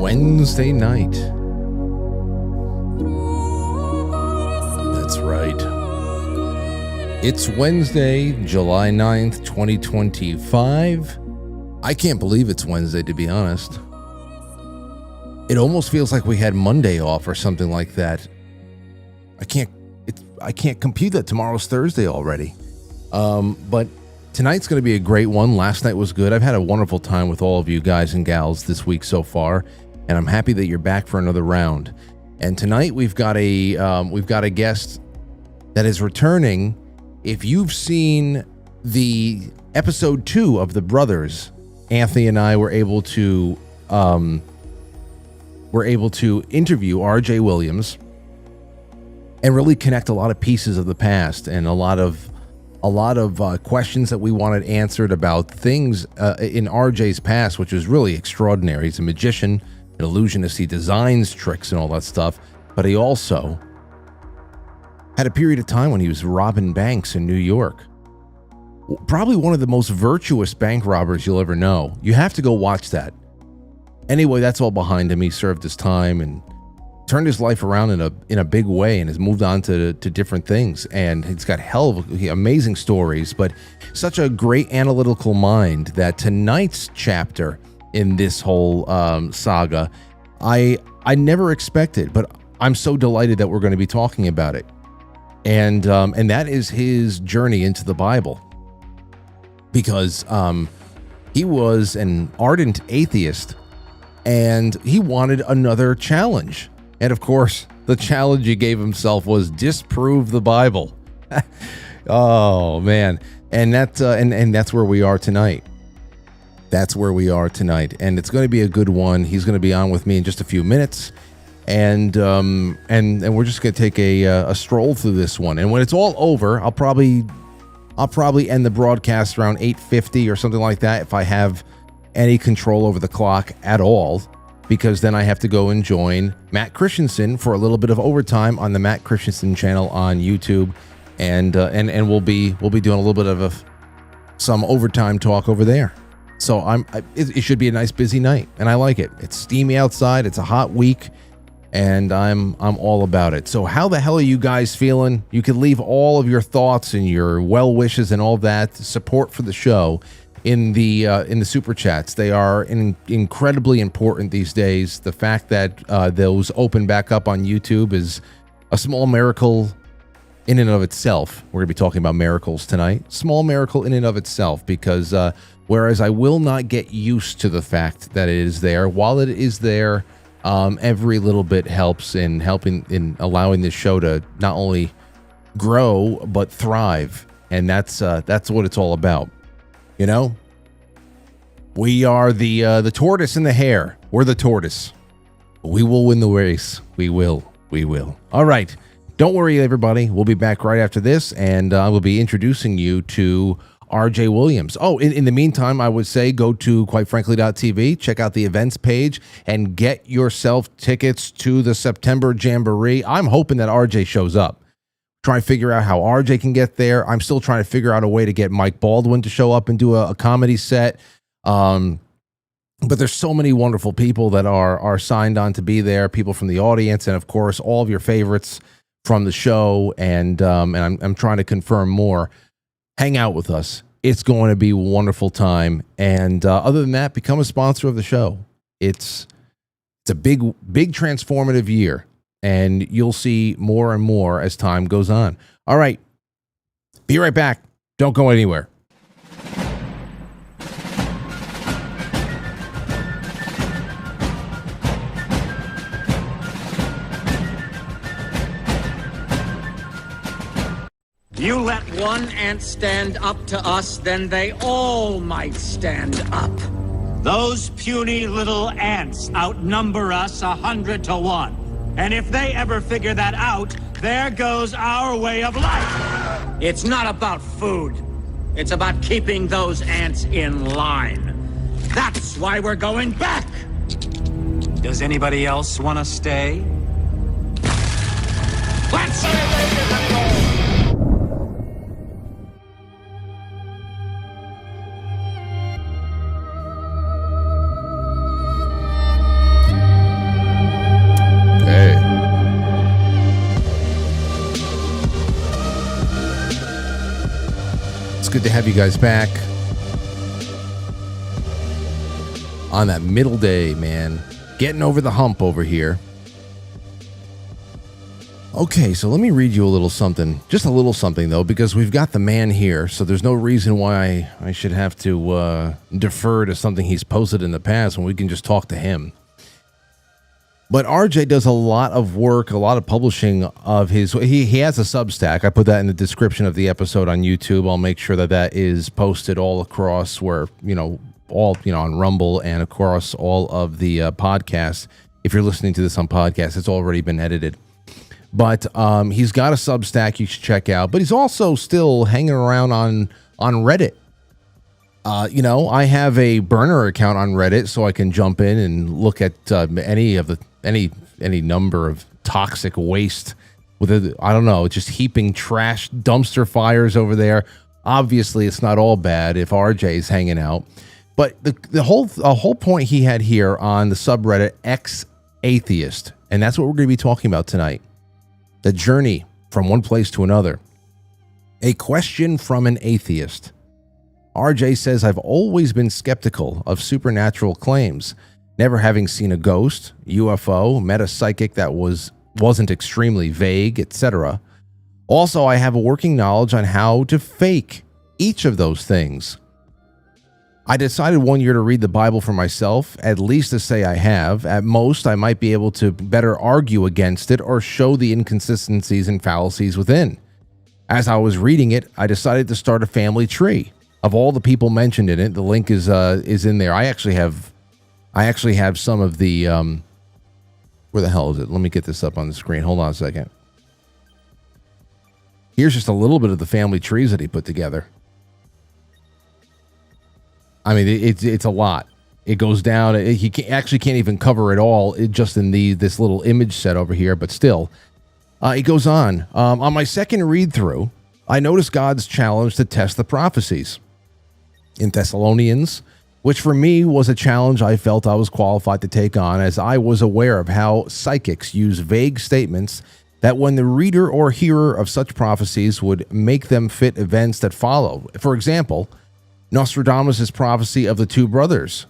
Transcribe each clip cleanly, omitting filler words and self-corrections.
Wednesday night. That's right. It's Wednesday, July 9th, 2025. I can't believe it's Wednesday, to be honest. It almost feels like we had Monday off or something like that. I can't compute that. Tomorrow's Thursday already. But tonight's going to be a great one. Last night was good. I've had a wonderful time with all of you guys and gals this week so far, and I'm happy that you're back for another round. And tonight we've got a guest that is returning. If you've seen the episode 2 of The Brothers, Anthony and I were able to interview R.J. Williams and really connect a lot of pieces of the past and a lot of questions that we wanted answered about things in RJ's past, which is really extraordinary. He's a magician, an illusionist. He designs tricks and all that stuff, but he also had a period of time when he was robbing banks in New York. Probably one of the most virtuous bank robbers you'll ever know. You have to go watch that. Anyway, that's all behind him. He served his time and turned his life around in a big way and has moved on to different things. And he's got amazing stories, but such a great analytical mind that tonight's chapter in this whole saga, I never expected, but I'm so delighted that we're going to be talking about it. And that is his journey into the Bible, because he was an ardent atheist and he wanted another challenge. And of course, the challenge he gave himself was disprove the Bible. Oh man, and that's where we are tonight. That's where we are tonight, and it's going to be a good one. He's going to be on with me in just a few minutes. And we're just going to take a stroll through this one. And when it's all over, I'll probably end the broadcast around 8:50 or something like that, if I have any control over the clock at all, because then I have to go and join Matt Christensen for a little bit of overtime on the Matt Christensen channel on YouTube, and we'll be doing a little bit of some overtime talk over there. So it should be a nice busy night, and I like it. It's steamy outside. It's a hot week. And I'm all about it. So how the hell are you guys feeling? You can leave all of your thoughts and your well wishes and all that support for the show in the super chats. They are incredibly important these days. The fact that those open back up on YouTube is a small miracle in and of itself. We're going to be talking about miracles tonight. Small miracle in and of itself, because whereas I will not get used to the fact that it is there, while it is there, every little bit helps in allowing this show to not only grow but thrive, and that's what it's all about. You know, we are the tortoise and the hare. We're the tortoise. We will win the race. We will. All right. Don't worry, everybody. We'll be back right after this, and I will be introducing you to R.J. Williams. Oh, in the meantime, I would say go to quitefrankly.tv, check out the events page, and get yourself tickets to the September Jamboree. I'm hoping that R.J. shows up. Try and figure out how R.J. can get there. I'm still trying to figure out a way to get Mike Baldwin to show up and do a comedy set. But there's so many wonderful people that are signed on to be there, people from the audience, and of course, all of your favorites from the show. And I'm trying to confirm more. Hang out with us. It's going to be a wonderful time. And other than that, become a sponsor of the show. It's a big transformative year, and you'll see more and more as time goes on. All right. Be right back. Don't go anywhere. You let one ant stand up to us, then they all might stand up. Those puny little ants outnumber us 100 to 1. And if they ever figure that out, there goes our way of life. It's not about food. It's about keeping those ants in line. That's why we're going back. Does anybody else want to stay? Let's go! Good to have you guys back on that middle day, man. Getting over the hump over here. Okay, so let me read you a little something. Just a little something, though, because we've got the man here, so there's no reason why I should have to defer to something he's posted in the past when we can just talk to him. But RJ does a lot of work, a lot of publishing of his... He has a Substack. I put that in the description of the episode on YouTube. I'll make sure that that is posted all across where, on Rumble and across all of the podcasts. If you're listening to this on podcast, it's already been edited. But he's got a Substack you should check out. But he's also still hanging around on Reddit. I have a burner account on Reddit, so I can jump in and look at any number of toxic waste with just heaping trash dumpster fires over there. Obviously, it's not all bad if RJ's hanging out. But the whole point he had here on the subreddit Atheist, and that's what we're going to be talking about tonight. The journey from one place to another. A question from an atheist. RJ says, I've always been skeptical of supernatural claims, never having seen a ghost, UFO, met a psychic that wasn't extremely vague, etc. Also, I have a working knowledge on how to fake each of those things. I decided one year to read the Bible for myself, at least to say I have. At most, I might be able to better argue against it or show the inconsistencies and fallacies within. As I was reading it, I decided to start a family tree. Of all the people mentioned in it, the link is in there. I actually have some of the where the hell is it? Let me get this up on the screen. Hold on a second. Here's just a little bit of the family trees that he put together. I mean, it's a lot. It goes down. He can't even cover it all just in this little image set over here. But still, it goes on. On my second read through, I noticed God's challenge to test the prophecies in Thessalonians, which for me was a challenge I felt I was qualified to take on, as I was aware of how psychics use vague statements that when the reader or hearer of such prophecies would make them fit events that follow. For example, Nostradamus' prophecy of the two brothers.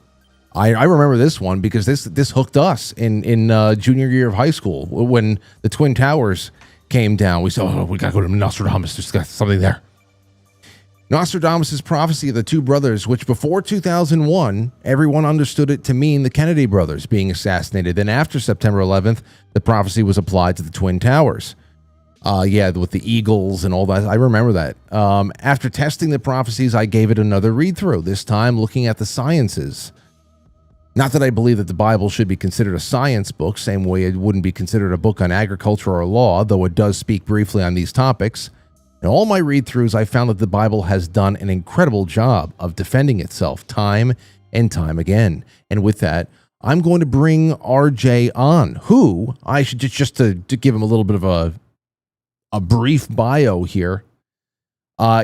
I remember this one because this hooked us in junior year of high school when the Twin Towers came down. We said, we got to go to Nostradamus. There's got something there. Nostradamus' prophecy of the two brothers, which before 2001, everyone understood it to mean the Kennedy brothers being assassinated. Then after September 11th, the prophecy was applied to the Twin Towers. With the eagles and all that. I remember that. After testing the prophecies, I gave it another read-through, this time looking at the sciences. Not that I believe that the Bible should be considered a science book, same way it wouldn't be considered a book on agriculture or law, though it does speak briefly on these topics. In all my read-throughs, I found that the Bible has done an incredible job of defending itself time and time again. And with that, I'm going to bring RJ on, who I should just to give him a little bit of a brief bio here.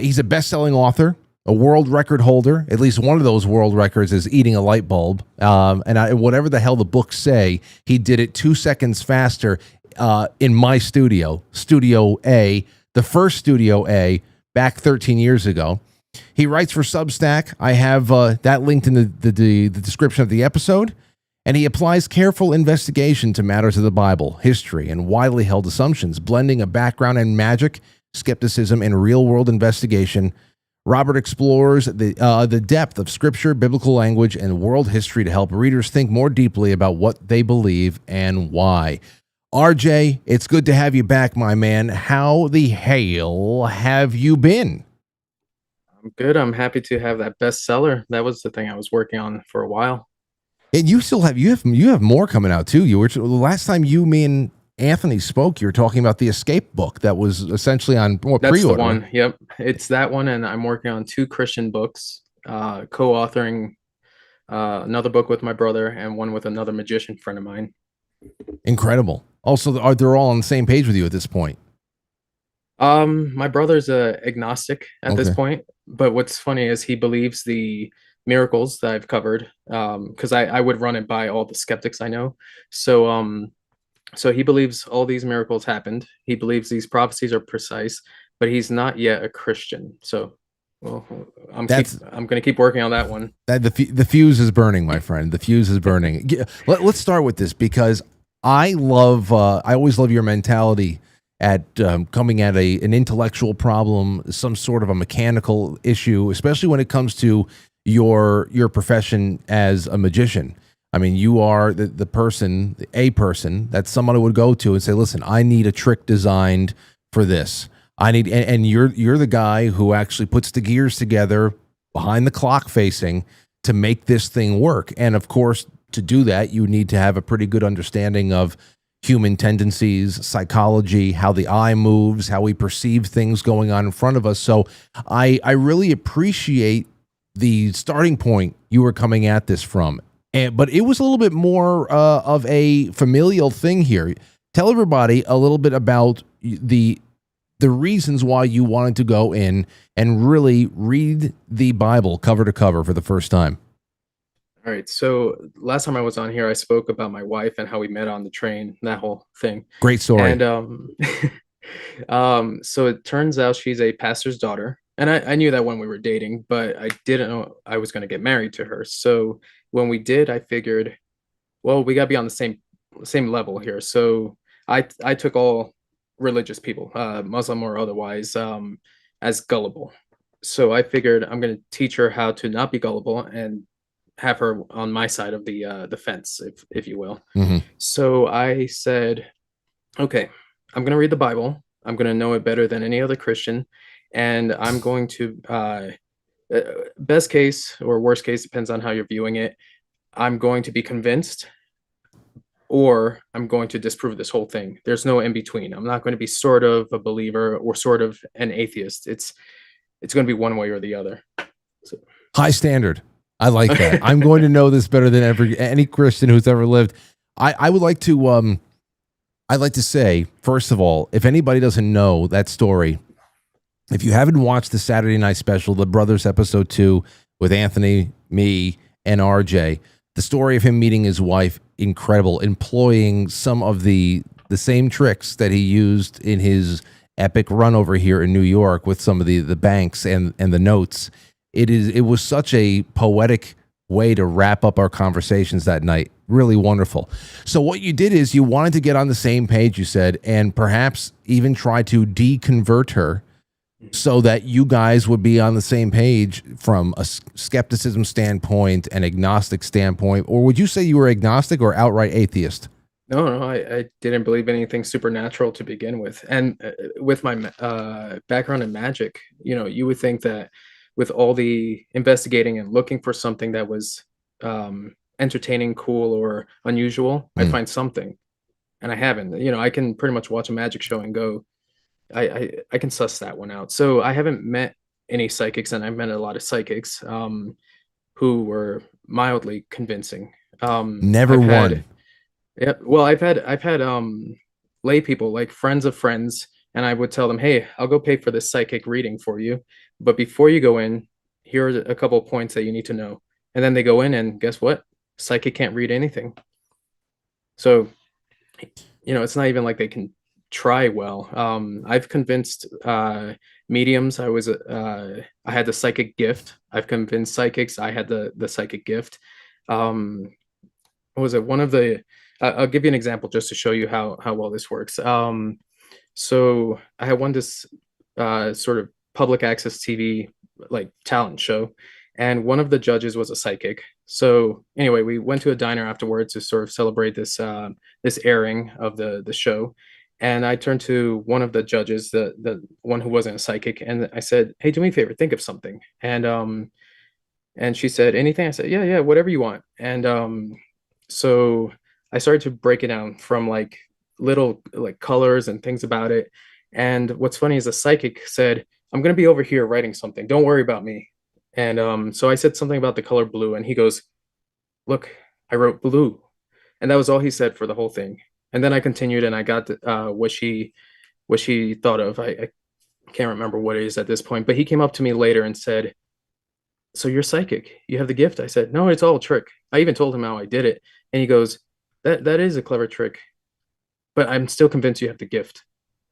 He's a best-selling author, a world record holder. At least one of those world records is eating a light bulb. Whatever the hell the books say, he did it 2 seconds faster in my studio, Studio A, the first Studio A, back 13 years ago. He writes for Substack. I have that linked in the description of the episode. And he applies careful investigation to matters of the Bible, history, and widely held assumptions, blending a background in magic, skepticism, and real-world investigation. Robert explores the depth of scripture, biblical language, and world history to help readers think more deeply about what they believe and why. RJ, it's good to have you back, my man. How the hell have you been? I'm good. I'm happy to have that bestseller. That was the thing I was working on for a while. And you still have you have more coming out too. The last time me and Anthony spoke, you were talking about the Escape book that was essentially on pre-order. That's the one. Yep, it's that one, and I'm working on 2 Christian books, co-authoring another book with my brother and one with another magician friend of mine. Incredible. Also, they're all on the same page with you at this point? My brother's agnostic at this point, but what's funny is he believes the miracles that I've covered, because I would run it by all the skeptics I know. So he believes all these miracles happened. He believes these prophecies are precise, but he's not yet a Christian. So Well, That's I'm gonna keep working on that one. that the fuse is burning, my friend. The fuse is burning. Let's start with this because I love. I always love your mentality at coming at an intellectual problem, some sort of a mechanical issue, especially when it comes to your profession as a magician. I mean, you are the person, a person that someone would go to and say, "Listen, I need a trick designed for this. I need," and you're the guy who actually puts the gears together behind the clock facing to make this thing work. And of course, to do that, you need to have a pretty good understanding of human tendencies, psychology, how the eye moves, how we perceive things going on in front of us. So I really appreciate the starting point you were coming at this from. But it was a little bit more of a familial thing here. Tell everybody a little bit about the reasons why you wanted to go in and really read the Bible cover to cover for the first time. All right. So last time I was on here, I spoke about my wife and how we met on the train, that whole thing. Great story. And so it turns out she's a pastor's daughter. And I knew that when we were dating, but I didn't know I was going to get married to her. So when we did, I figured, well, we got to be on the same level here. So I took all religious people, Muslim or otherwise, as gullible. So I figured I'm going to teach her how to not be gullible and have her on my side of the fence, if you will. Mm-hmm. So I said, okay, I'm going to read the Bible. I'm going to know it better than any other Christian, and I'm going to best case or worst case, depends on how you're viewing it, I'm going to be convinced or I'm going to disprove this whole thing. There's no in between. I'm not going to be sort of a believer or sort of an atheist. It's going to be one way or the other. So. High standard. I like that. I'm going to know this better than any Christian who's ever lived. I would like to I'd like to say, first of all, if anybody doesn't know that story, if you haven't watched the Saturday night special, The Brothers episode 2 with Anthony, me, and RJ, the story of him meeting his wife, incredible, employing some of the same tricks that he used in his epic run over here in New York with some of the banks and the notes. It was such a poetic way to wrap up our conversations that night. Really wonderful. So what you did is you wanted to get on the same page, you said, and perhaps even try to deconvert her so that you guys would be on the same page from a skepticism standpoint, an agnostic standpoint. Or would you say you were agnostic or outright atheist? No, I didn't believe anything supernatural to begin with. And with my background in magic, you would think that with all the investigating and looking for something that was entertaining, cool, or unusual, I'd find something. And I haven't. I can pretty much watch a magic show and go, I can suss that one out. So I haven't met any psychics, and I've met a lot of psychics who were mildly convincing. Never one. Yeah, well, I've had lay people, like friends of friends, and I would tell them, hey, I'll go pay for this psychic reading for you, but before you go in, here are a couple of points that you need to know. And then they go in, and guess what? Psychic can't read anything. So, it's not even like they can try well. I've convinced mediums. I had the psychic gift. I've convinced psychics. I had the psychic gift. What was it? One of the I'll give you an example just to show you how well this works. So I had this sort of public access TV like talent show, and one of the judges was a psychic. So anyway, we went to a diner afterwards to sort of celebrate this airing of the show. And I turned to one of the judges, the one who wasn't a psychic, and I said, "Hey, do me a favor, think of something." And she said, "Anything?" I said, "Yeah, whatever you want." And so I started to break it down from like little like colors and things about it. And what's funny is the psychic said, "I'm going to be over here writing something. Don't worry about me." And so I said something about the color blue, and he goes, "Look, I wrote blue." And that was all he said for the whole thing. And then I continued, and I got what she thought of. I can't remember what it is at this point, but he came up to me later and said, "So you're psychic? You have the gift?" I said, "No, it's all a trick." I even told him how I did it, and he goes, "That is a clever trick, but I'm still convinced you have the gift."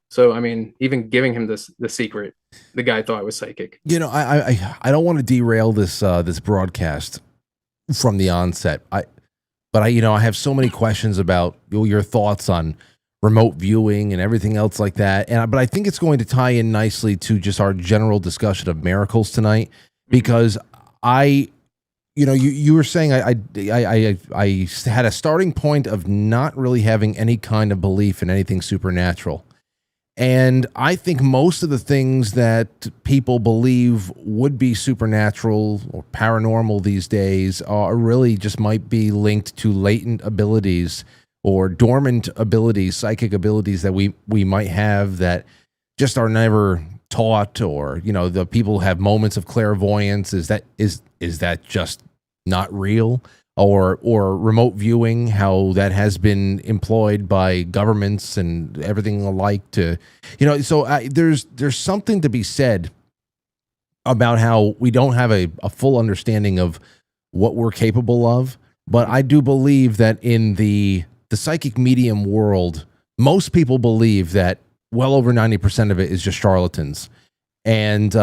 So I mean, even giving him the secret, the guy thought I was psychic. I don't want to derail this broadcast from the onset. But I have so many questions about your thoughts on remote viewing and everything else like that. But I think it's going to tie in nicely to just our general discussion of miracles tonight, because you were saying I had a starting point of not really having any kind of belief in anything supernatural. And I think most of the things that people believe would be supernatural or paranormal these days are really just might be linked to latent abilities or dormant abilities, psychic abilities that we might have that just are never taught, or the people have moments of clairvoyance. Is that just not real? Or remote viewing, how that has been employed by governments and everything alike to, so there's something to be said about how we don't have a full understanding of what we're capable of. But I do believe that in the psychic medium world, most people believe that well over 90% of it is just charlatans. And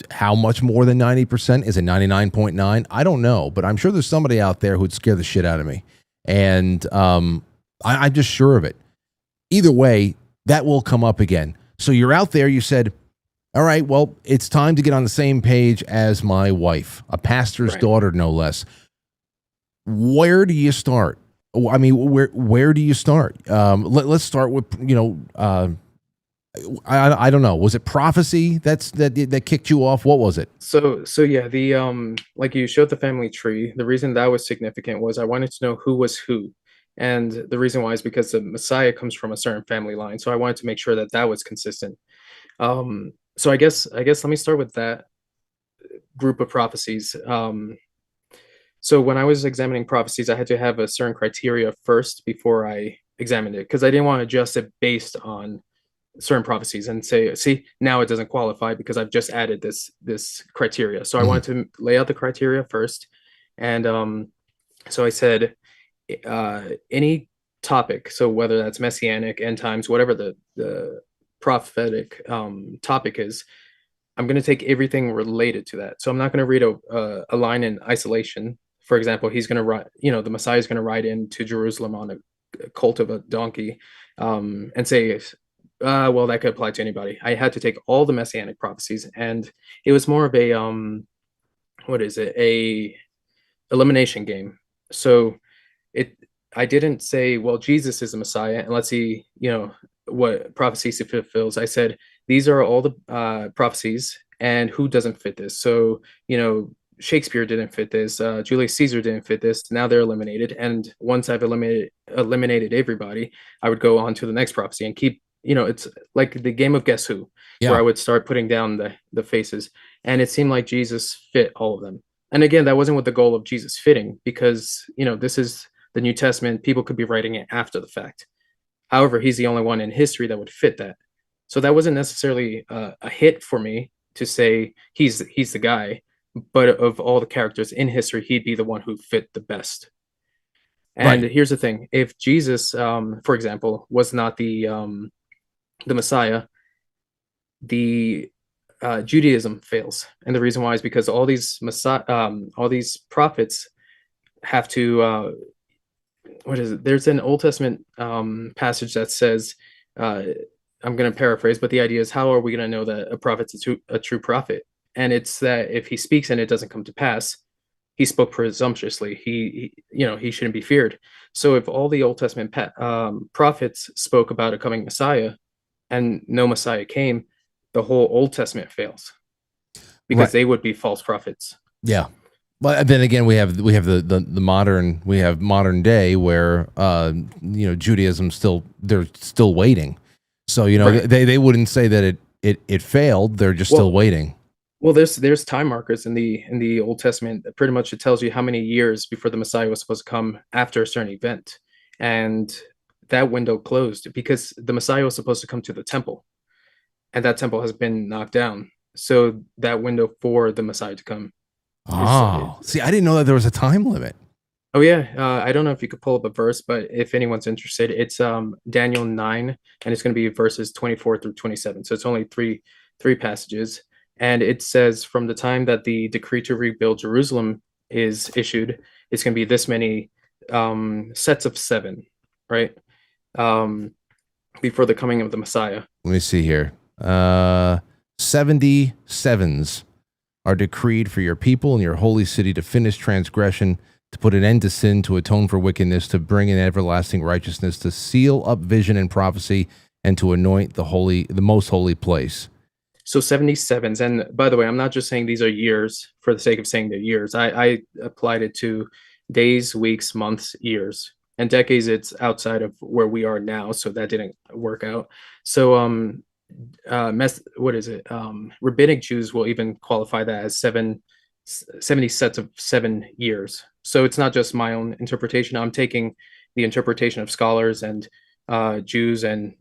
how much more than 90%? Is it 99.9? I don't know, but I'm sure there's somebody out there who'd scare the shit out of me. And I'm just sure of it. Either way, that will come up again. So you're out there, you said, all right, well, it's time to get on the same page as my wife, a pastor's daughter, no less. Where do you start? I mean, where do you start? Let's start with, I don't know. Was it prophecy that kicked you off? What was it? So yeah, the like you showed the family tree. The reason that was significant was I wanted to know who was who, and the reason why is because the Messiah comes from a certain family line. So I wanted to make sure that was consistent. So I guess let me start with that group of prophecies. So when I was examining prophecies, I had to have a certain criteria first before I examined it, because I didn't want to adjust it based on certain prophecies and say, see, now it doesn't qualify because I've just added this criteria. So I wanted to lay out the criteria first. And so I said, any topic, so whether that's messianic, end times, whatever the prophetic topic is, I'm going to take everything related to that. So I'm not going to read a line in isolation. For example, he's going to ride, the Messiah is going to ride into Jerusalem on a colt of a donkey, and say, well, that could apply to anybody. I had to take all the messianic prophecies, and it was more of a a elimination game. So I didn't say, well, Jesus is the Messiah, and let's see, what prophecies he fulfills. I said, these are all the prophecies, and who doesn't fit this? So, Shakespeare didn't fit this. Julius Caesar didn't fit this. Now they're eliminated. And once I've eliminated everybody, I would go on to the next prophecy and keep, it's like the game of Guess Who, where I would start putting down the faces. And it seemed like Jesus fit all of them. And again, that wasn't with the goal of Jesus fitting, because, this is the New Testament. People could be writing it after the fact. However, he's the only one in history that would fit that. So that wasn't necessarily a hit for me to say he's the guy, but of all the characters in history, he'd be the one who fit the best. And here's the thing: if Jesus, for example, was not the Messiah, the Judaism fails, and the reason why is because all these prophets have to. What is it? There's an Old Testament passage that says, I'm going to paraphrase, but the idea is, how are we going to know that a prophet's a true prophet? And it's that if he speaks and it doesn't come to pass, he spoke presumptuously. He shouldn't be feared. So if all the Old Testament prophets spoke about a coming Messiah and no Messiah came, the whole Old Testament fails, because they would be false prophets. Yeah. But then again, we have the modern day where Judaism they're still waiting. So they wouldn't say that it failed. They're just still waiting. Well, there's time markers in the Old Testament. Pretty much it tells you how many years before the Messiah was supposed to come after a certain event, and that window closed because the Messiah was supposed to come to the temple, and that temple has been knocked down. So that window for the Messiah to come. Oh, see, I didn't know that there was a time limit. Oh yeah, I don't know if you could pull up a verse, but if anyone's interested, it's Daniel 9, and it's going to be verses 24 through 27. So it's only three passages, and it says from the time that the decree to rebuild Jerusalem is issued, it's going to be this many sets of seven, right? Um, before the coming of the Messiah. Let me see here. 77s are decreed for your people and your holy city to finish transgression, to put an end to sin, to atone for wickedness, to bring in everlasting righteousness, to seal up vision and prophecy, and to anoint the most holy place. So 77s. And by the way, I'm not just saying these are years for the sake of saying they're years. I applied it to days, weeks, months, years. And decades, it's outside of where we are now, so that didn't work out. So what is it? Rabbinic Jews will even qualify that as 70 sets of 7 years. So it's not just my own interpretation. I'm taking the interpretation of scholars and Jews, and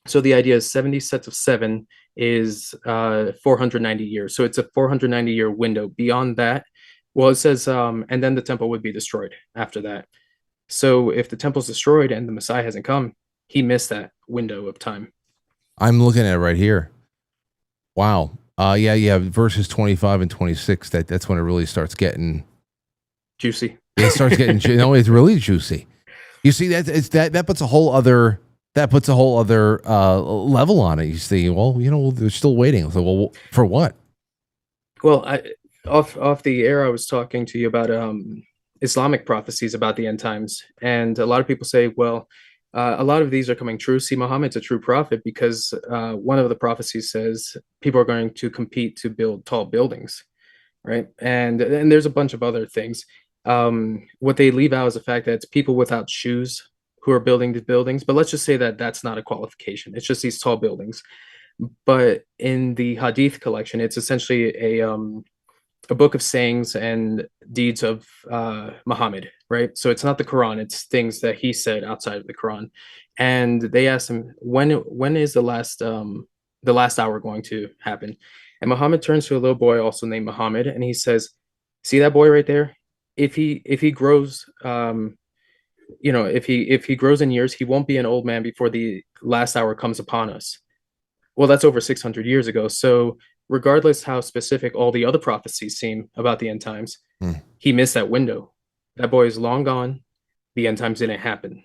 so the idea is 70 sets of 7 is 490 years. So it's a 490-year window. Beyond that, well, it says, and then the temple would be destroyed after that. So if the temple's destroyed and the Messiah hasn't come, he missed that window of time. I'm looking at it right here. Wow. Yeah. Verses 25 and 26. That's when it really starts getting juicy. It starts getting. It's really juicy. You see that puts a whole other level on it. You see, well, they're still waiting. So, well, for what? Well, off the air, I was talking to you about Islamic prophecies about the end times, and a lot of people say, well, a lot of these are coming true. See, Muhammad's a true prophet because one of the prophecies says people are going to compete to build tall buildings, right? And there's a bunch of other things. What they leave out is the fact that it's people without shoes who are building these buildings. But let's just say that that's not a qualification. It's just these tall buildings. But in the Hadith collection, it's essentially a book of sayings and deeds of Muhammad, right? So it's not the Quran, it's things that he said outside of the Quran. And they asked him, when is the last hour going to happen? And Muhammad turns to a little boy also named Muhammad, and he says, see that boy right there? If he grows, if he grows in years, he won't be an old man before the last hour comes upon us. Well, that's over 600 years ago. So regardless how specific all the other prophecies seem about the end times, he missed that window. That boy is long gone. The end times didn't happen.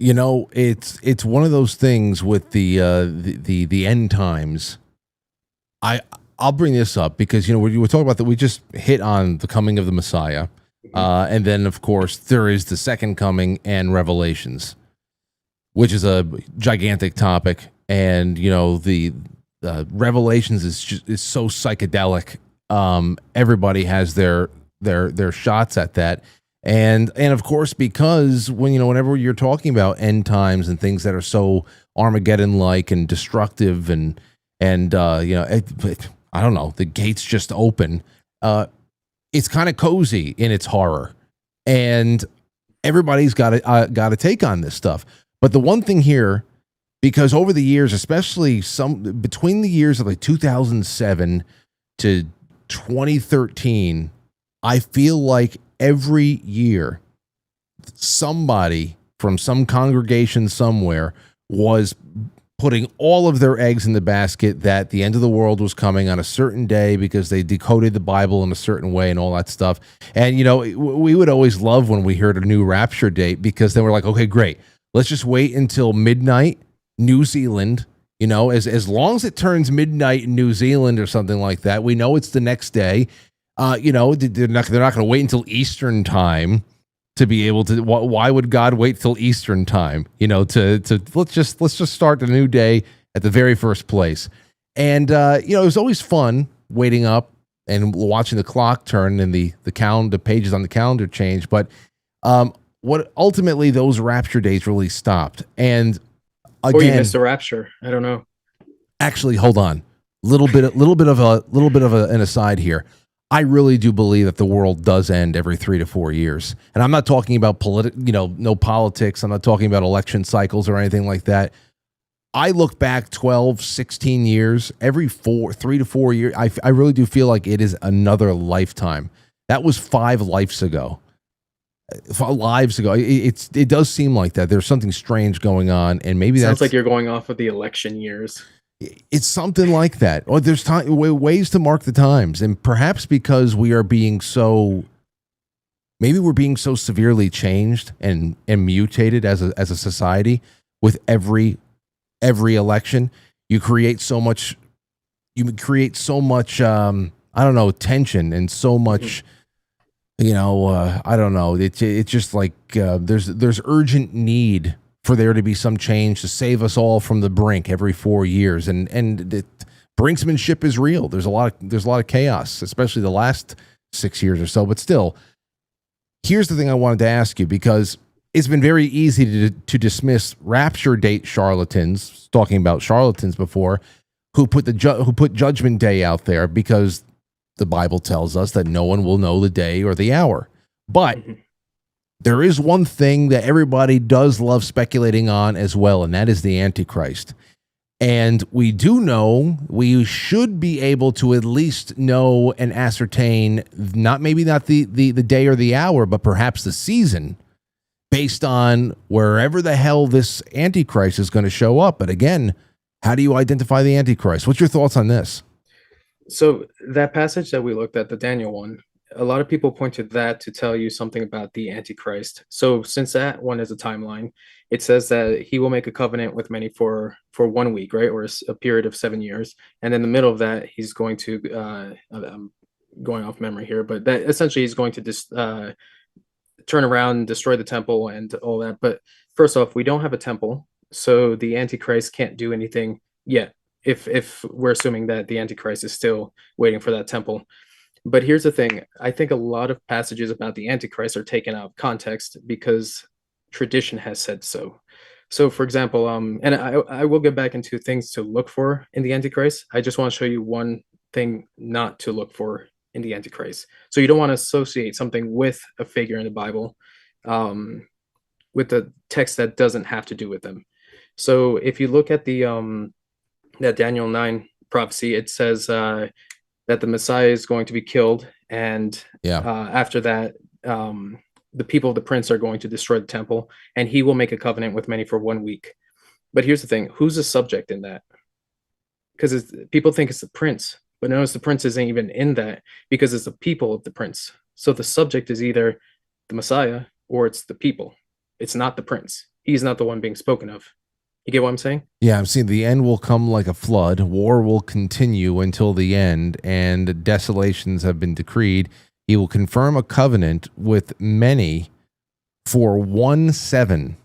It's one of those things with the end times. I'll bring this up because we were talking about that. We just hit on the coming of the Messiah, and then of course there is the second coming and Revelations, which is a gigantic topic. And the Revelations is so psychedelic. Everybody has their shots at that, and of course, because whenever you're talking about end times and things that are so Armageddon like and destructive and I don't know, the gates just open. It's kind of cozy in its horror, and everybody's got a take on this stuff. But the one thing here, because over the years, especially between the years of like 2007 to 2013, I feel like every year somebody from some congregation somewhere was putting all of their eggs in the basket that the end of the world was coming on a certain day because they decoded the Bible in a certain way and all that stuff. And, we would always love when we heard a new rapture date, because then we're like, okay, great. Let's just wait until midnight, New Zealand, as long as it turns midnight in New Zealand or something like that, we know it's the next day. They're not going to wait until Eastern time to be able to. Why would God wait till Eastern time? To let's just start the new day at the very first place. And it was always fun waiting up and watching the clock turn and the pages on the calendar change. But what ultimately those rapture days really stopped. And again, or you missed the rapture. I don't know. Actually, hold on. Little bit of an aside here. I really do believe that the world does end every 3 to 4 years. And I'm not talking about no politics. I'm not talking about election cycles or anything like that. I look back 12, 16 years, every 3 to 4 years. I really do feel like it is another lifetime, That was 5 lives ago. 5 lives ago. It does seem like that. There's something strange going on, and maybe Sounds that's like you're going off of the election years. it's something like that. Or there's ways to mark the times, and perhaps because we are being so, maybe we're being so severely changed and mutated as a society with every election. You create so much. I don't know, tension and so much. I don't know. It's just like there's urgent need for there to be some change to save us all from the brink every 4 years, and brinksmanship is real. There's a lot of chaos, especially the last 6 years or so. But still, here's the thing I wanted to ask you, because it's been very easy to dismiss rapture date charlatans, talking about charlatans before, who put Judgment Day out there because the Bible tells us that no one will know the day or the hour. But there is one thing that everybody does love speculating on as well, and that is the Antichrist. And we do know, we should be able to at least know and ascertain, maybe not the day or the hour, but perhaps the season, based on wherever the hell this Antichrist is going to show up. But again, how do you identify the Antichrist? What's your thoughts on this? So that passage that we looked at, the Daniel one, a lot of people point to that to tell you something about the Antichrist. So since that one is a timeline, it says that he will make a covenant with many for 1 week, right? Or a period of 7 years. And in the middle of that, he's going to, I'm going off memory here, but that essentially he's going to turn around and destroy the temple and all that. But first off, we don't have a temple. So the Antichrist can't do anything yet, if we're assuming that the Antichrist is still waiting for that temple. But here's the thing. I think a lot of passages about the Antichrist are taken out of context because tradition has said so. So, for example, and I will get back into things to look for in the Antichrist. I just want to show you one thing not to look for in the Antichrist. So you don't want to associate something with a figure in the Bible with the text that doesn't have to do with them. So if you look at the that Daniel 9 prophecy, it says that the Messiah is going to be killed, and after that, the people of the prince are going to destroy the temple, and he will make a covenant with many for 1 week. But here's the thing: who's the subject in that? Because people think it's the prince, but notice the prince isn't even in that, because it's the people of the prince. So the subject is either the Messiah or it's the people. It's not the prince. He's not the one being spoken of. You get what I'm saying? Yeah, I'm seeing the end will come like a flood. War will continue until the end, and desolations have been decreed. He will confirm a covenant with many for 1/7.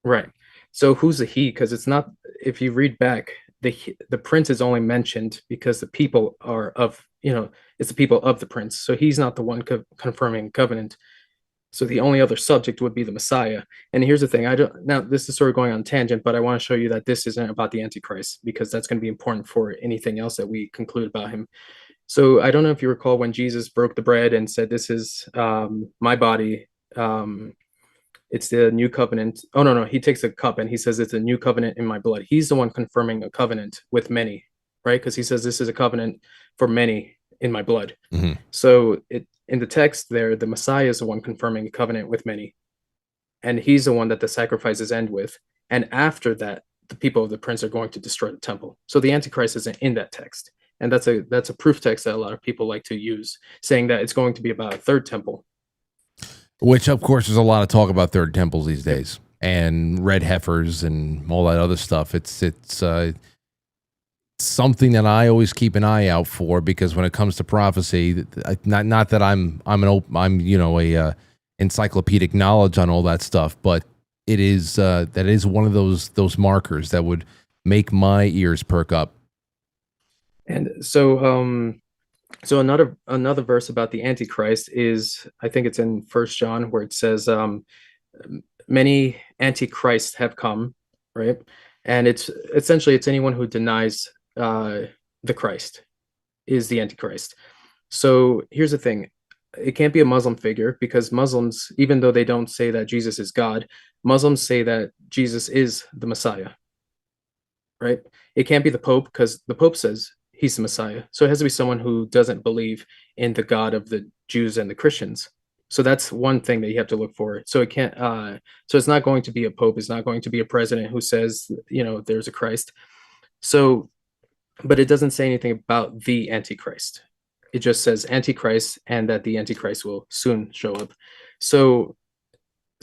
Right. So who's the he? Because it's not, if you read back, the prince is only mentioned because the people are of, it's the people of the prince. So he's not the one confirming covenant. So the only other subject would be the Messiah. And here's the thing. Now this is sort of going on tangent, but I want to show you that this isn't about the Antichrist, because that's going to be important for anything else that we conclude about him. So I don't know if you recall when Jesus broke the bread and said, "This is my body. It's the new covenant." Oh, no. He takes a cup and he says, "It's a new covenant in my blood." He's the one confirming a covenant with many, right? Because he says, "This is a covenant for many in my blood." Mm-hmm. So in the text there, the Messiah is the one confirming a covenant with many. And he's the one that the sacrifices end with. And after that, the people of the prince are going to destroy the temple. So the Antichrist isn't in that text. And that's a proof text that a lot of people like to use, saying that it's going to be about a third temple. Which, of course, there's a lot of talk about third temples these days, and red heifers and all that other stuff. It's something that I always keep an eye out for, because when it comes to prophecy, not that I'm a encyclopedic knowledge on all that stuff, but it is that is one of those markers that would make my ears perk up. And so so another verse about the Antichrist is, I think it's in 1 John, where it says many antichrists have come, right? And it's essentially anyone who denies the Christ is the Antichrist. So here's the thing. It can't be a Muslim figure, because Muslims, even though they don't say that Jesus is God, Muslims say that Jesus is the Messiah, right? It can't be the Pope, because the Pope says he's the Messiah. So it has to be someone who doesn't believe in the God of the Jews and the Christians. So that's one thing that you have to look for. So it can't. So it's not going to be a pope. It's not going to be a president who says, there's a Christ. So, but it doesn't say anything about the Antichrist. It just says Antichrist, and that the Antichrist will soon show up. So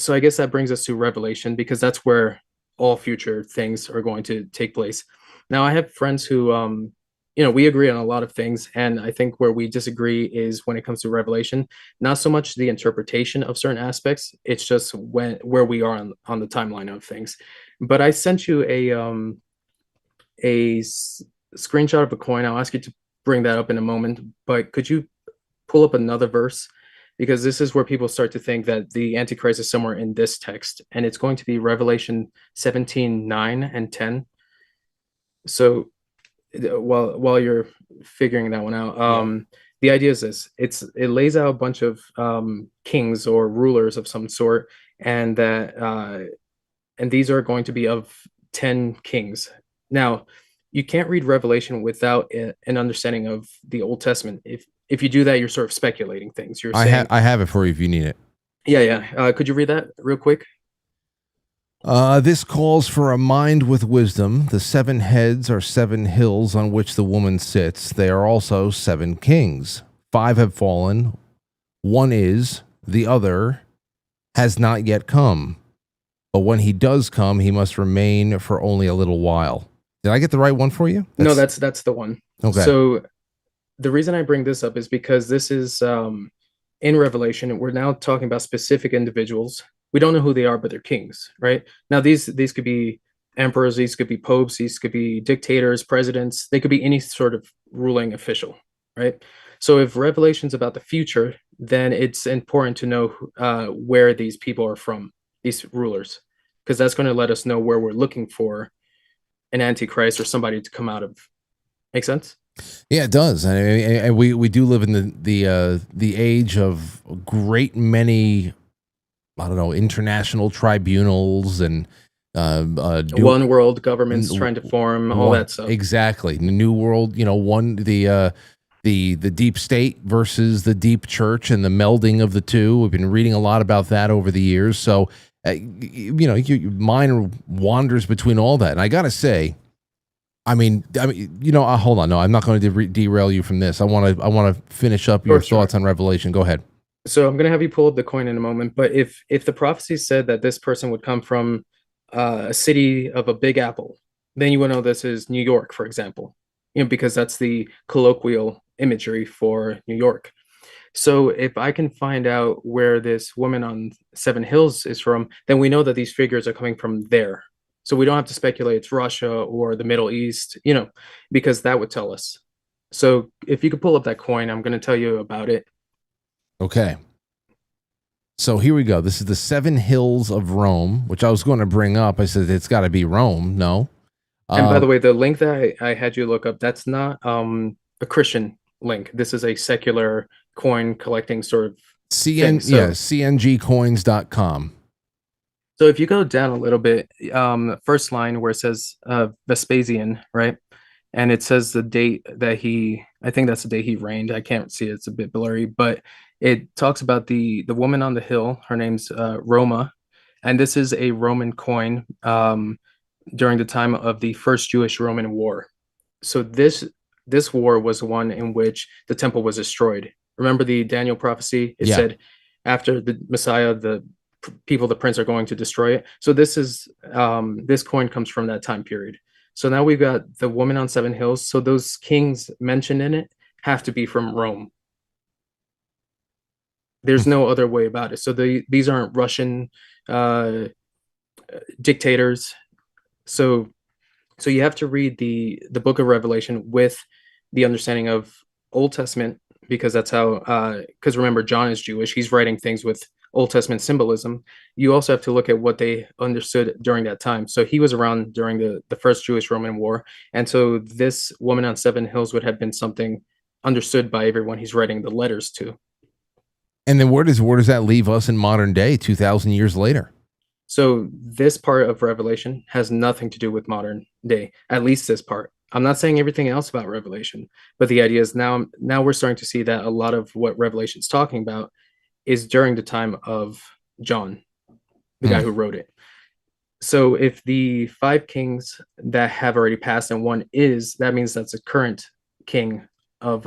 I guess that brings us to Revelation, because that's where all future things are going to take place. Now, I have friends who, we agree on a lot of things, and I think where we disagree is when it comes to Revelation. Not so much the interpretation of certain aspects; it's just where we are on the timeline of things. But I sent you a screenshot of a coin. I'll ask you to bring that up in a moment, but could you pull up another verse? Because this is where people start to think that the Antichrist is somewhere in this text, and it's going to be Revelation 17:9 and 10. So while you're figuring that one out, the idea is this: it lays out a bunch of kings or rulers of some sort, and these are going to be of 10 kings. Now, you can't read Revelation without an understanding of the Old Testament. If you do that, you're sort of speculating things. You're saying, I have it for you if you need it. Yeah. Could you read that real quick? This calls for a mind with wisdom. The 7 heads are 7 hills on which the woman sits. They are also 7 kings. 5 have fallen. 1 is, the other has not yet come. But when he does come, he must remain for only a little while. Did I get the right one for you? No, that's the one. Okay. So the reason I bring this up is because this is in Revelation. We're now talking about specific individuals. We don't know who they are, but they're kings, right? Now, these could be emperors, these could be popes, these could be dictators, presidents. They could be any sort of ruling official, right? So if Revelation's about the future, then it's important to know where these people are from, these rulers, because that's going to let us know where we're looking for an Antichrist or somebody to come out of. Make sense? Yeah, it does. And we do live in the age of a great many, I don't know, international tribunals and one world governments trying to form, all that stuff. Exactly. The new world, the deep state versus the deep church and the melding of the two. We've been reading a lot about that over the years. So, your mind wanders between all that. And I got to say, hold on. No, I'm not going to derail you from this. I want to finish up your thoughts on Revelation. Go ahead. So I'm going to have you pull up the coin in a moment. But if the prophecy said that this person would come from a city of a big apple, then you would know this is New York, for example, because that's the colloquial imagery for New York. So if I can find out where this woman on 7 hills is from, then we know that these figures are coming from there. So we don't have to speculate it's Russia or the Middle East, because that would tell us. So if you could pull up that coin, I'm going to tell you about it. Okay. So here we go. This is the 7 hills of Rome, which I was going to bring up. I said, it's got to be Rome. No. And by the way, the link that I had you look up, that's not a Christian link. This is a secular coin collecting sort of thing. cngcoins.com. So if you go down a little bit, first line where it says Vespasian, right? And it says the date that I think that's the day he reigned. I can't see it. It's a bit blurry, but it talks about the woman on the hill. Her name's Roma. And this is a Roman coin during the time of the First Jewish-Roman War. So this war was one in which the temple was destroyed. Remember the Daniel prophecy? It said after the Messiah, the prince are going to destroy it. So this coin comes from that time period. So now we've got the woman on 7 hills. So those kings mentioned in it have to be from Rome. There's no other way about it. So these aren't Russian dictators. So you have to read the book of Revelation with the understanding of Old Testament, because that's how, because remember, John is Jewish. He's writing things with Old Testament symbolism. You also have to look at what they understood during that time. So he was around during the First Jewish-Roman War. And so this woman on 7 hills would have been something understood by everyone he's writing the letters to. And then where does that leave us in modern day, 2,000 years later? So this part of Revelation has nothing to do with modern day, at least this part. I'm not saying everything else about Revelation, but the idea is now we're starting to see that a lot of what Revelation's talking about is during the time of John, the guy who wrote it. So if the 5 kings that have already passed and one is, that means that's a current king of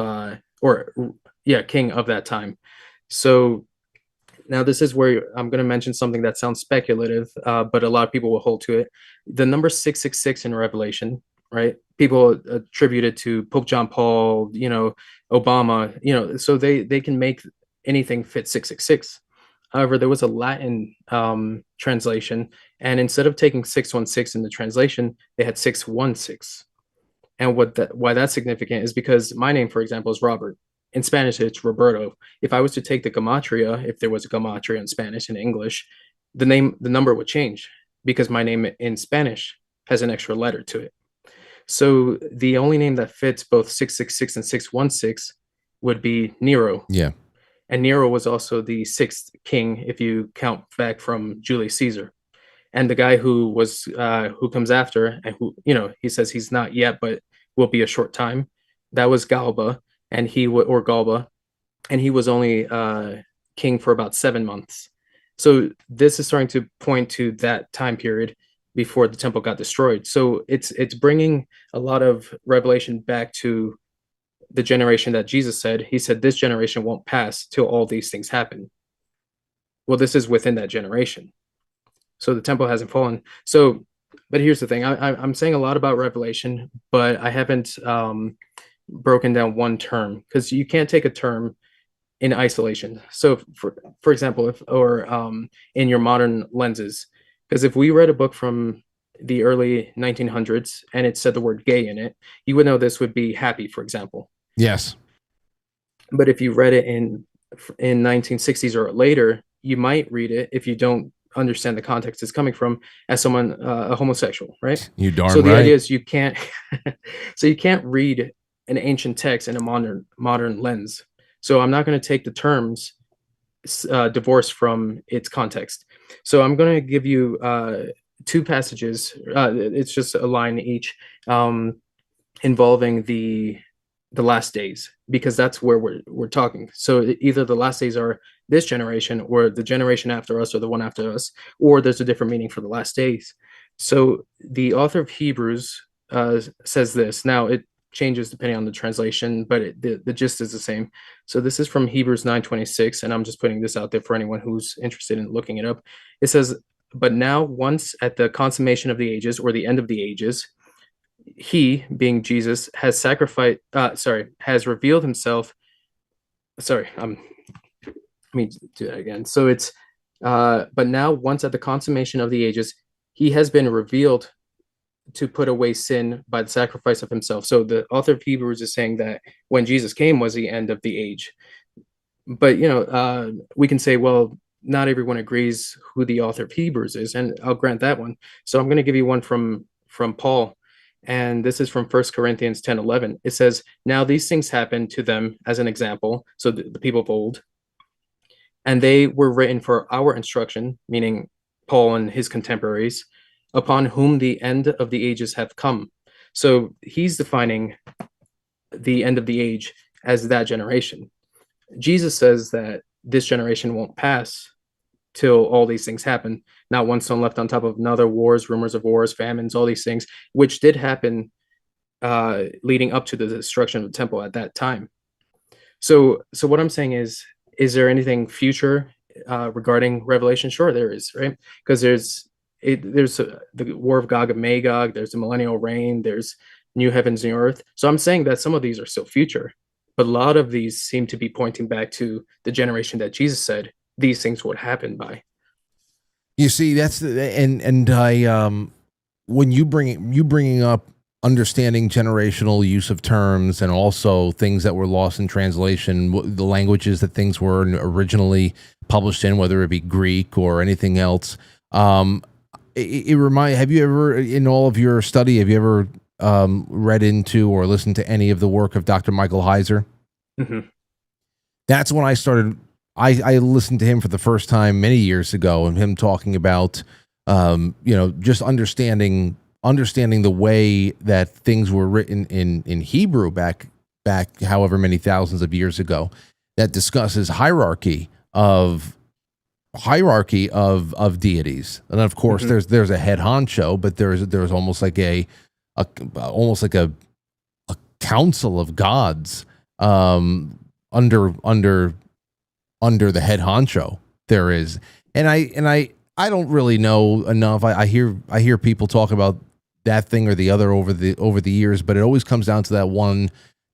king of that time. So now this is where I'm going to mention something that sounds speculative, but a lot of people will hold to it. The number 666 in Revelation, right? People attribute it to Pope John Paul, Obama, so they can make anything fit 666. However, there was a Latin translation, and instead of taking 616 in the translation, they had 616. And why that's significant is because my name, for example, is Robert. In Spanish, it's Roberto. If I was to take the gematria, if there was a gematria in Spanish and English, the number would change because my name in Spanish has an extra letter to it. So the only name that fits both 666 and 616 would be Nero. Yeah. And Nero was also the 6th king, if you count back from Julius Caesar. And the guy who comes after, and who, he says he's not yet, but will be a short time, that was Galba, and Galba, and he was only king for about 7 months. So this is starting to point to that time period before the temple got destroyed. So it's bringing a lot of Revelation back to the generation that Jesus said. He said this generation won't pass till all these things happen. Well, this is within that generation. So the temple hasn't fallen. So, but here's the thing. I'm saying a lot about Revelation, but I haven't broken down one term, because you can't take a term in isolation. So for example, in your modern lenses, because if we read a book from the early 1900s and it said the word gay in it, you would know this would be happy, for example. Yes. But if you read it in 1960s or later, you might read it, if you don't understand the context it's coming from, as someone a homosexual, right? You darn right. So the idea is you can't read an ancient text in a modern lens. So I'm not going to take the terms divorced from its context. So I'm going to give you 2 passages. It's just a line each, involving the last days, because that's where we're talking. So either the last days are this generation, or the generation after us, or the one after us, or there's a different meaning for the last days. So the author of Hebrews says this. Now it changes depending on the translation, but the gist is the same. So this is from Hebrews 9:26, and I'm just putting this out there for anyone who's interested in looking it up. It says, "But now, once at the consummation of the ages, or the end of the ages, he," being Jesus, "has has revealed himself." Let me do that again. So it's, "But now, once at the consummation of the ages, he has been revealed to put away sin by the sacrifice of himself." So the author of Hebrews is saying that when Jesus came was the end of the age. But, we can say, well, not everyone agrees who the author of Hebrews is, and I'll grant that one. So I'm going to give you one from Paul. And this is from 1 Corinthians 10:11. It says, "Now these things happened to them as an example," so the people of old, "and they were written for our instruction," meaning Paul and his contemporaries, "upon whom the end of the ages have come." So he's defining the end of the age as that generation. Jesus says that this generation won't pass till all these things happen. Not one stone left on top of another, wars, rumors of wars, famines, all these things, which did happen leading up to the destruction of the temple at that time. So what I'm saying is there anything future regarding Revelation? Sure, there is, right? Because there's the war of Gog and Magog, there's the millennial reign, there's new heavens and new earth. So I'm saying that some of these are still future, but a lot of these seem to be pointing back to the generation that Jesus said these things would happen by. You see, that's and I when you bringing up understanding generational use of terms, and also things that were lost in translation, the languages that things were originally published in, whether it be Greek or anything else. Have you ever, in all of your study, read into or listened to any of the work of Dr. Michael Heiser? Mm-hmm. That's when I started. I listened to him for the first time many years ago, and him talking about, just understanding understanding the way that things were written in Hebrew back however many thousands of years ago, that discusses hierarchy of deities. And of course there's a head honcho, but there's almost like a council of gods under the head honcho there is. And I don't really know enough. I hear people talk about that thing or the other over the years, but it always comes down to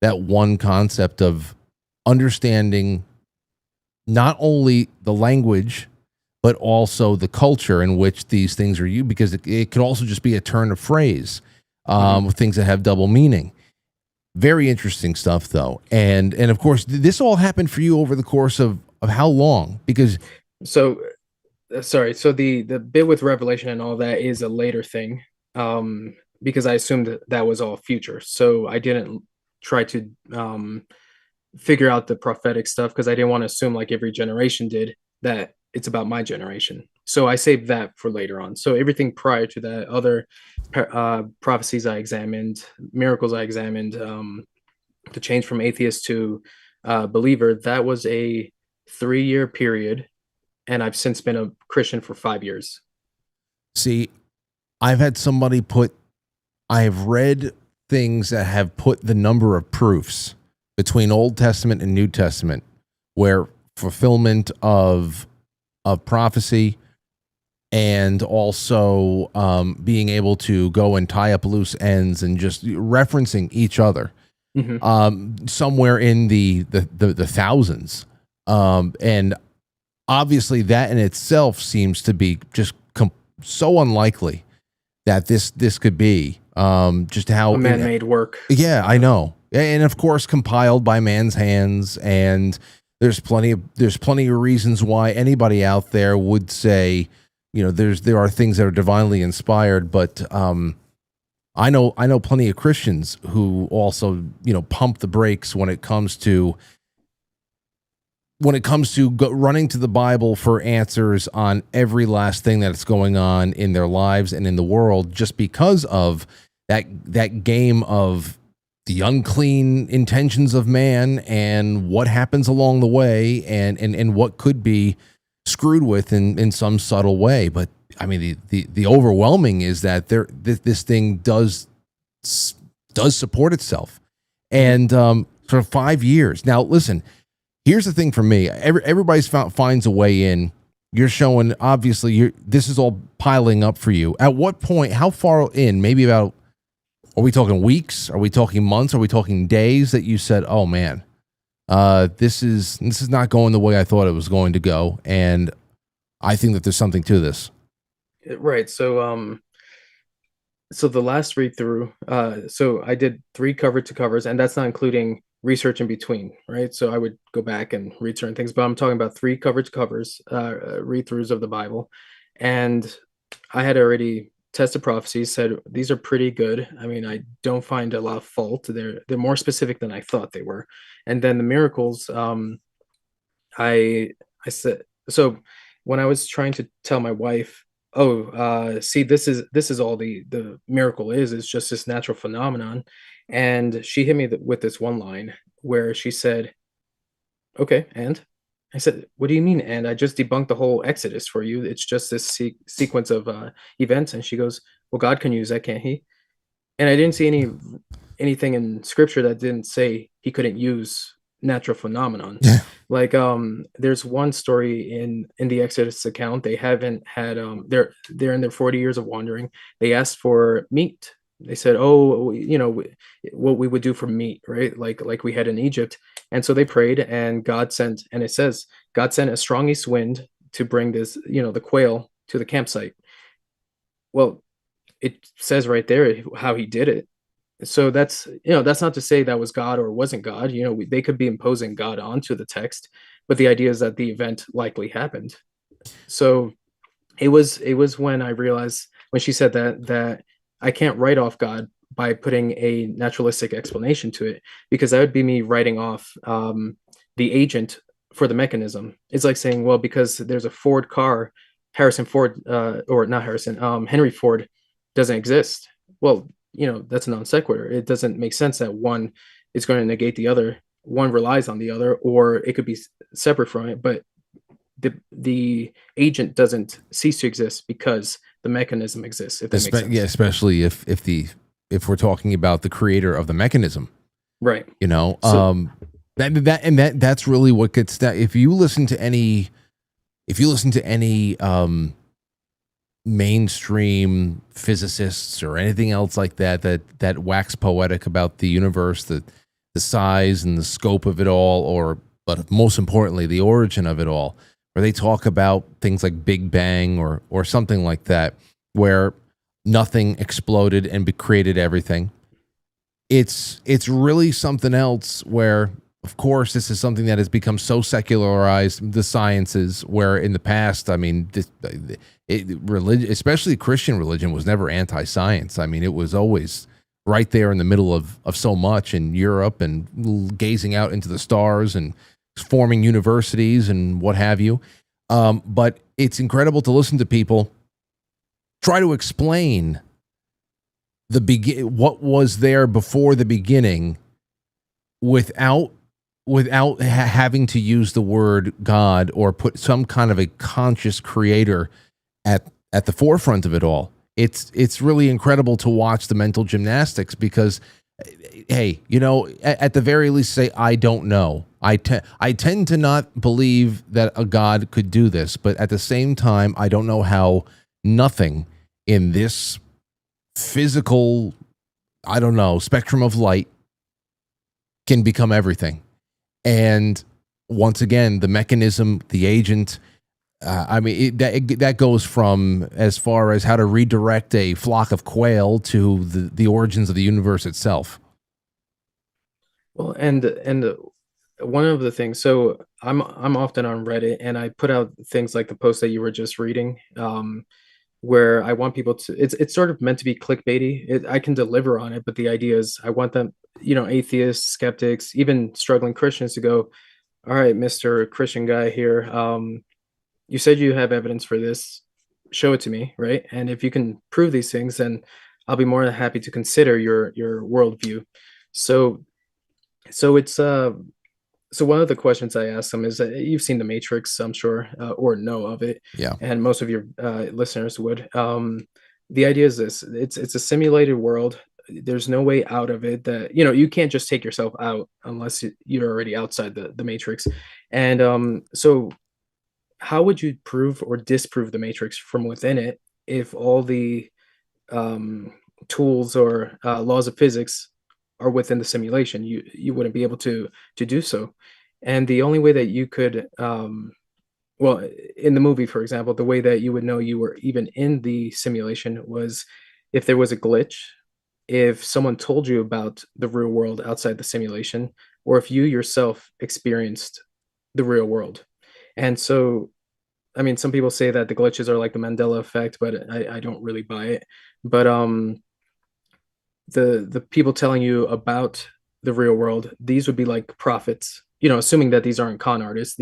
that one concept of understanding not only the language but also the culture in which these things are used, because it could also just be a turn of phrase, things that have double meaning. Very interesting stuff, though. And of course, this all happened for you over the course of how long? Because so the bit with Revelation and all that is a later thing, because I assumed that was all future. So I didn't try to figure out the prophetic stuff, because I didn't want to assume, like every generation did, that it's about my generation. So I saved that for later on. So everything prior to that, other prophecies I examined, miracles I examined, the change from atheist to believer, that was a 3-year period. And I've since been a Christian for 5 years. See, I've read things that have put the number of proofs between Old Testament and New Testament where fulfillment of prophecy and also being able to go and tie up loose ends and just referencing each other somewhere in the thousands. And obviously that in itself seems to be just so unlikely that this could be just how a man-made work. Yeah, I know. And of course compiled by man's hands, and there's plenty of reasons why anybody out there would say, there are things that are divinely inspired, but I know plenty of Christians who also, pump the brakes when it comes to running to the Bible for answers on every last thing that's going on in their lives and in the world, just because of that game of the unclean intentions of man and what happens along the way, and what could be screwed with in some subtle way. But I mean, the overwhelming is that this thing does support itself, and for 5 years now. Listen, here's the thing for me: everybody's finds a way in. You're showing, obviously, this is all piling up for you. At what point? How far in? Maybe about. Are we talking weeks? Are we talking months? Are we talking days that you said, "Oh man, this is not going the way I thought it was going to go," and I think that there's something to this. Right. So the last read through, so I did 3 cover to covers, and that's not including research in between, right? So I would go back and read certain things, but I'm talking about 3 cover to covers, read throughs of the Bible, and I had already tested prophecies, said these are pretty good. I mean, I don't find a lot of fault. They're more specific than I thought they were. And then the miracles, I said, so when I was trying to tell my wife, see, this is all the miracle is just this natural phenomenon, and she hit me with this one line where she said, okay, and I said, what do you mean? And I just debunked the whole Exodus for you. It's just this sequence of events. And she goes, well, God can use that, can't he? And I didn't see anything in scripture that didn't say he couldn't use natural phenomenon. Like there's one story in the Exodus account. They haven't had they're in their 40 years of wandering. They asked for meat. They said, what we would do for meat, right? Like we had in Egypt. And so they prayed, and God sent, and it says, God sent a strong east wind to bring this, the quail to the campsite. Well, it says right there how he did it. So that's not to say that was God or wasn't God. They could be imposing God onto the text, but the idea is that the event likely happened. So it was when I realized, when she said that I can't write off God by putting a naturalistic explanation to it, because that would be me writing off the agent for the mechanism. It's like saying, well, because there's a Ford car, Henry Ford doesn't exist. well, that's a non sequitur. It doesn't make sense that one is going to negate the other. One relies on the other, or it could be separate from it, but the agent doesn't cease to exist because the mechanism exists, if that makes sense. Yeah, especially if we're talking about the creator of the mechanism, Right. So, that's really what gets that. If you listen to any mainstream physicists or anything else like that wax poetic about the universe, the size and the scope of it all, but most importantly, the origin of it all, where they talk about things like Big Bang or something like that, where nothing exploded and created everything. It's really something else where, of course, this is something that has become so secularized, the sciences, where in the past, I mean, religion, especially Christian religion, was never anti-science. I mean, it was always right there in the middle of so much in Europe, and gazing out into the stars and forming universities and what have you. But it's incredible to listen to people try to explain what was there before the beginning without having to use the word God or put some kind of a conscious creator at the forefront of it all. It's really incredible to watch the mental gymnastics, because, hey, at the very least, say, I don't know. I tend to not believe that a God could do this, but at the same time, I don't know how nothing in this physical, spectrum of light can become everything. And once again, the mechanism, the agent, that goes from as far as how to redirect a flock of quail to the origins of the universe itself. Well, and one of the things, so I'm often on Reddit, and I put out things like the post that you were just reading, where I want people to, it's sort of meant to be clickbaity. I can deliver on it, but the idea is I want them, atheists, skeptics, even struggling Christians to go, all right, Mr. Christian guy here, you said you have evidence for this, show it to me, right? And if you can prove these things, then I'll be more than happy to consider your worldview. So it's so one of the questions I asked them is that you've seen The Matrix, I'm sure, or know of it. Yeah. And most of your listeners would. The idea is this: it's a simulated world. There's no way out of it. That you can't just take yourself out unless you're already outside the Matrix. And so, how would you prove or disprove the Matrix from within it if all the tools or laws of physics are within the simulation? You wouldn't be able to do so. And the only way that you could well, in the movie, for example, the way that you would know you were even in the simulation was if there was a glitch, if someone told you about the real world outside the simulation, or if you yourself experienced the real world. And so, I mean, some people say that the glitches are like the Mandela effect, but I don't really buy it. But the people telling you about the real world, these would be like prophets, assuming that these aren't con artists.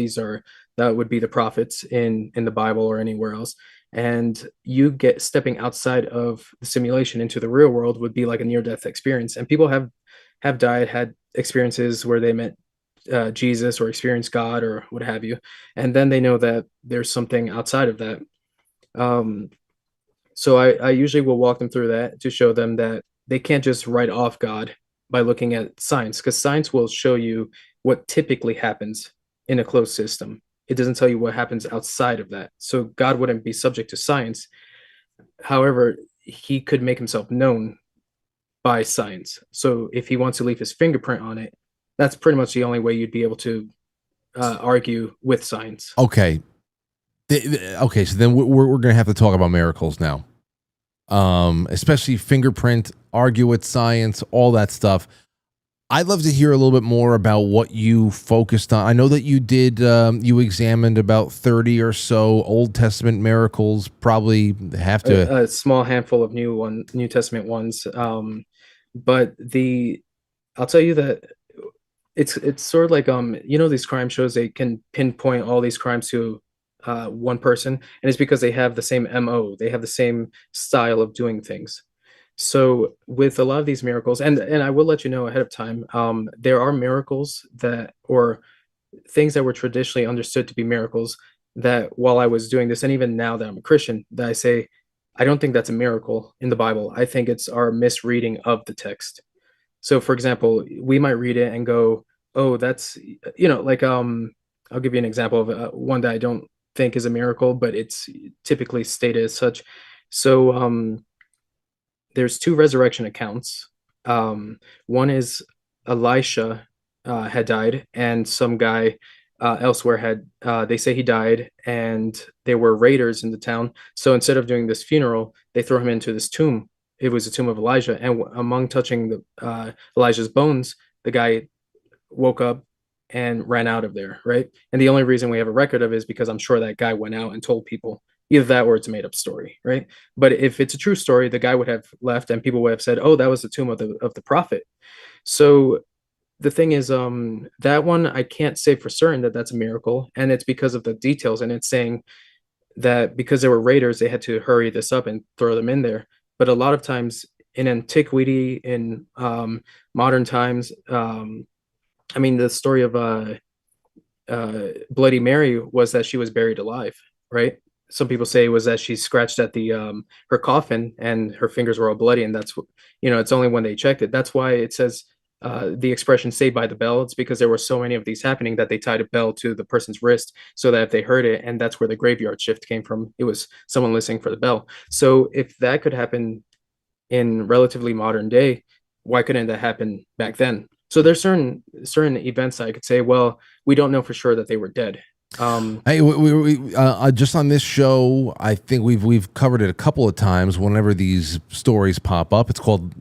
That would be the prophets in the Bible or anywhere else. And you get stepping outside of the simulation into the real world would be like a near-death experience. And people have had experiences where they met Jesus or experienced God or what have you, and then they know that there's something outside of that. So I usually will walk them through that to show them that they can't just write off God by looking at science, because science will show you what typically happens in a closed system. It doesn't tell you what happens outside of that. So God wouldn't be subject to science. However, he could make himself known by science. So if he wants to leave his fingerprint on it, that's pretty much the only way you'd be able to argue with science. Okay. Okay, so then we're going to have to talk about miracles now. Especially fingerprint, argue with science, all that stuff. I'd love to hear a little bit more about what you focused on. I know that you did, you examined about 30 or so Old Testament miracles, probably have to... A small handful of New Testament ones. But I'll tell you that it's sort of like, these crime shows, they can pinpoint all these crimes to one person, and it's because they have the same MO, they have the same style of doing things. So with a lot of these miracles, and I will let you know ahead of time, there are miracles that, or things that were traditionally understood to be miracles, that while I was doing this, and even now that I'm a Christian, that I say, I don't think that's a miracle in the Bible. I think it's our misreading of the text. So for example, we might read it and go, oh, that's, like, I'll give you an example of one that I don't think is a miracle, but it's typically stated as such. So there's two resurrection accounts. One is Elisha had died, and some guy elsewhere had, they say he died, and there were raiders in the town. So instead of doing this funeral, they throw him into this tomb. It was a tomb of Elijah, and among touching the Elijah's bones, the guy woke up and ran out of there, right? And the only reason we have a record of it is because I'm sure that guy went out and told people. Either that or it's a made up story, right? But if it's a true story, the guy would have left and people would have said, "Oh, that was the tomb of the prophet." So the thing is, that one I can't say for certain that that's a miracle, and it's because of the details. And it's saying that because there were raiders, they had to hurry this up and throw them in there. But a lot of times in antiquity, in modern times, I mean, the story of Bloody Mary was that she was buried alive, right? Some people say it was that she scratched at the her coffin and her fingers were all bloody, and that's what, it's only when they checked it. That's why it says the expression "saved by the bell." It's because there were so many of these happening that they tied a bell to the person's wrist so that if they heard it, and that's where the graveyard shift came from. It was someone listening for the bell. So if that could happen in relatively modern day, why couldn't that happen back then? So there's certain events I could say, well, we don't know for sure that they were dead. Hey, just on this show, I think we've covered it a couple of times. Whenever these stories pop up,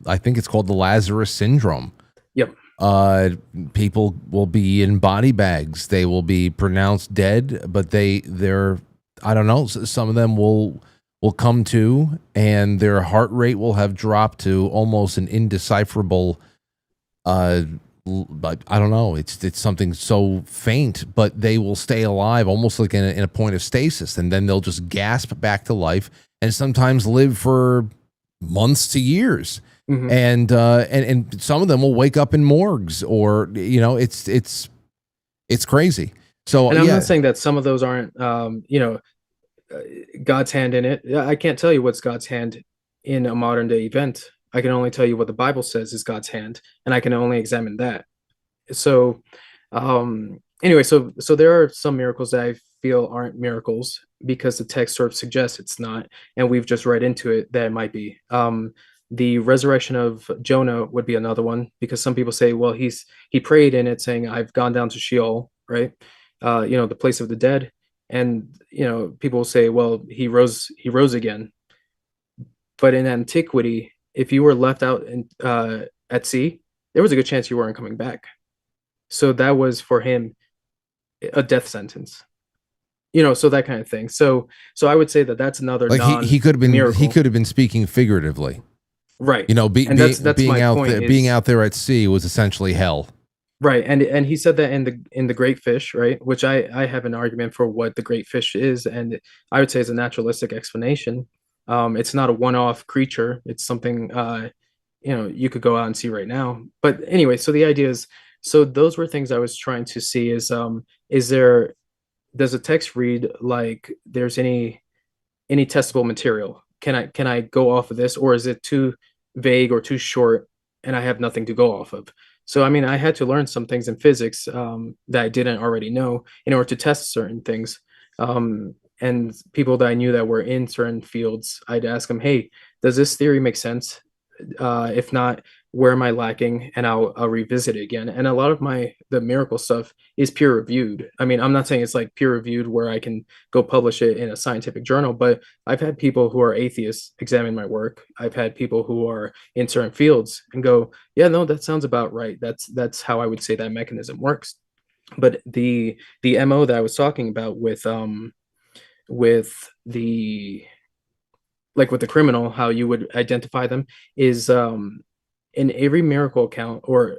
I think it's called the Lazarus syndrome. Yep. People will be in body bags. They will be pronounced dead, but they're I don't know. Some of them will come to, and their heart rate will have dropped to almost an indecipherable. But I don't know. It's something so faint, but they will stay alive, almost like in a point of stasis, and then they'll just gasp back to life, and sometimes live for months to years. Mm-hmm. And some of them will wake up in morgues, or it's crazy. So, and I'm not saying that some of those aren't God's hand in it. I can't tell you what's God's hand in a modern day event. I can only tell you what the Bible says is God's hand, and I can only examine that. So, anyway, so there are some miracles that I feel aren't miracles because the text sort of suggests it's not, and we've just read into it that it might be. The resurrection of Jonah would be another one, because some people say, well, he prayed in it saying, "I've gone down to Sheol," right? The place of the dead, and people will say, well, he rose again. But in antiquity, if you were left out at sea, there was a good chance you weren't coming back. So that was for him a death sentence, so that kind of thing. So I would say that that's another he could have been speaking figuratively, right? That's being out there, being out there at sea was essentially hell, right? And he said that in the Great Fish, right? Which I have an argument for what the Great Fish is, and I would say it's a naturalistic explanation. It's not a one-off creature. It's something you could go out and see right now. But anyway, so the idea is, so those were things I was trying to see is does the text read like there's any testable material? Can I go off of this, or is it too vague or too short and I have nothing to go off of? So I mean, I had to learn some things in physics that I didn't already know in order to test certain things. And people that I knew that were in certain fields, I'd ask them, hey, does this theory make sense? If not, where am I lacking? And I'll revisit it again. And a lot of the miracle stuff is peer reviewed. I mean, I'm not saying it's like peer reviewed where I can go publish it in a scientific journal, but I've had people who are atheists examine my work. I've had people who are in certain fields and go, yeah, no, that sounds about right. That's how I would say that mechanism works. But the MO that I was talking about with the criminal, how you would identify them is in every miracle account, or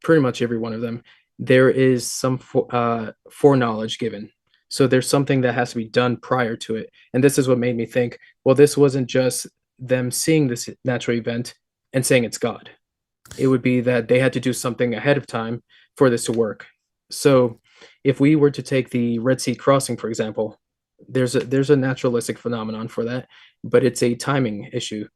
pretty much every one of them, there is some foreknowledge given. So there's something that has to be done prior to it. And this is what made me think, well, this wasn't just them seeing this natural event and saying it's God. It would be that they had to do something ahead of time for this to work. So if we were to take the Red Sea crossing, for example, there's a naturalistic phenomenon for that, but it's a timing issue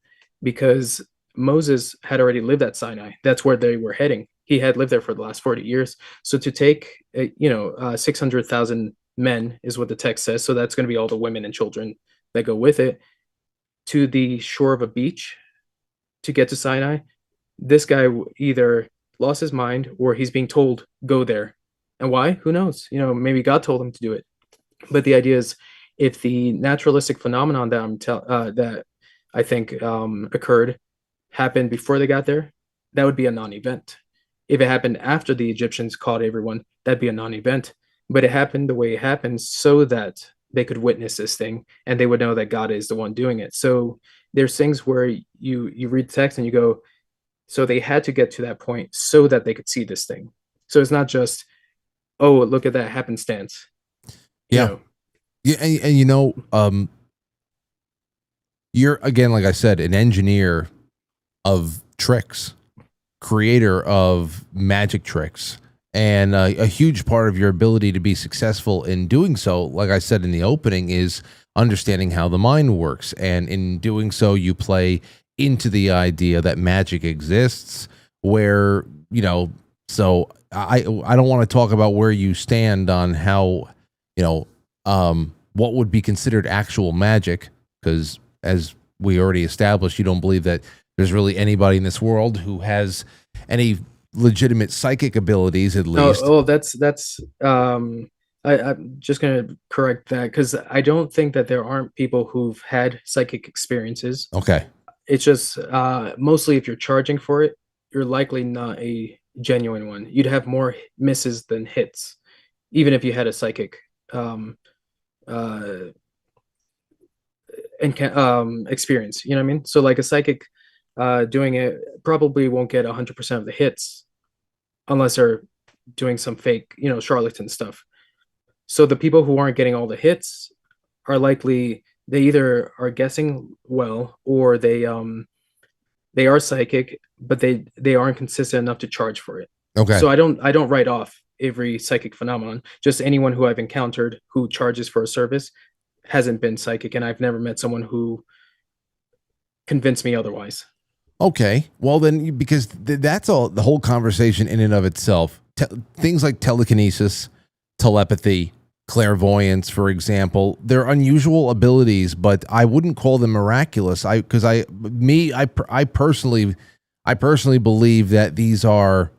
because Moses had already lived at Sinai. That's where they were heading. He had lived there for the last 40 years. So to take, 600,000 men is what the text says. So that's going to be all the women and children that go with it to the shore of a beach to get to Sinai. This guy either lost his mind or he's being told, go there. And why? Who knows? Maybe God told him to do it. But the idea is, if the naturalistic phenomenon that I think occurred happened before they got there, that would be a non-event. If it happened after the Egyptians caught everyone, that'd be a non-event. But it happened the way it happened so that they could witness this thing and they would know that God is the one doing it. So there's things where you read the text and you go, so they had to get to that point so that they could see this thing. So it's not just, oh, look at that happenstance. Yeah. Yeah. And you're, again, like I said, an engineer of tricks, creator of magic tricks. And a huge part of your ability to be successful in doing so, like I said in the opening, is understanding how the mind works. And in doing so, you play into the idea that magic exists where, so I don't want to talk about where you stand on how, what would be considered actual magic, because as we already established, you don't believe that there's really anybody in this world who has any legitimate psychic abilities, at least. I'm just going to correct that, because I don't think that there aren't people who've had psychic experiences. Okay. It's just mostly if you're charging for it, you're likely not a genuine one. You'd have more misses than hits, even if you had a psychic experience. You know what I mean? So like a psychic doing it probably won't get 100% of the hits unless they're doing some fake, charlatan stuff. So the people who aren't getting all the hits are likely, they either are guessing well or they are psychic, but they aren't consistent enough to charge for it. Okay. So I don't write off every psychic phenomenon. Just anyone who I've encountered who charges for a service hasn't been psychic, and I've never met someone who convinced me otherwise. Okay. Well, then, because that's all the whole conversation in and of itself. Things like telekinesis, telepathy, clairvoyance, for example, they're unusual abilities, but I wouldn't call them miraculous. I personally believe that these are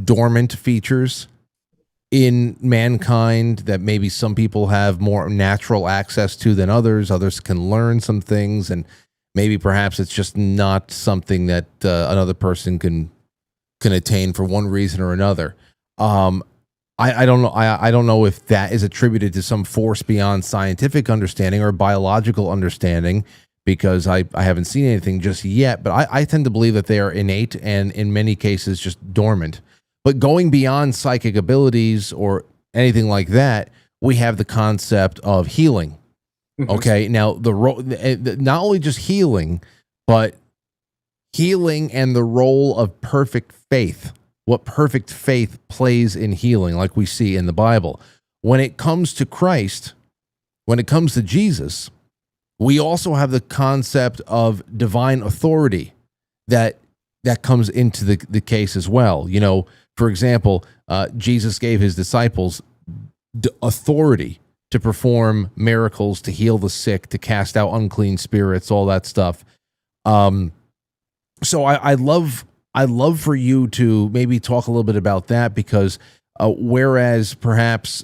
dormant features in mankind that maybe some people have more natural access to than others. Others can learn some things, and maybe perhaps it's just not something that another person can attain for one reason or another. I don't know. I don't know if that is attributed to some force beyond scientific understanding or biological understanding, because I haven't seen anything just yet. But I tend to believe that they are innate and in many cases just dormant. But going beyond psychic abilities or anything like that, we have the concept of healing. Mm-hmm. Okay, now not only just healing, but healing and the role of perfect faith. What perfect faith plays in healing, like we see in the Bible. When it comes to Christ, when it comes to Jesus, we also have the concept of divine authority that comes into the case as well. For example, Jesus gave his disciples authority to perform miracles, to heal the sick, to cast out unclean spirits, all that stuff. So I love for you to maybe talk a little bit about that, because whereas perhaps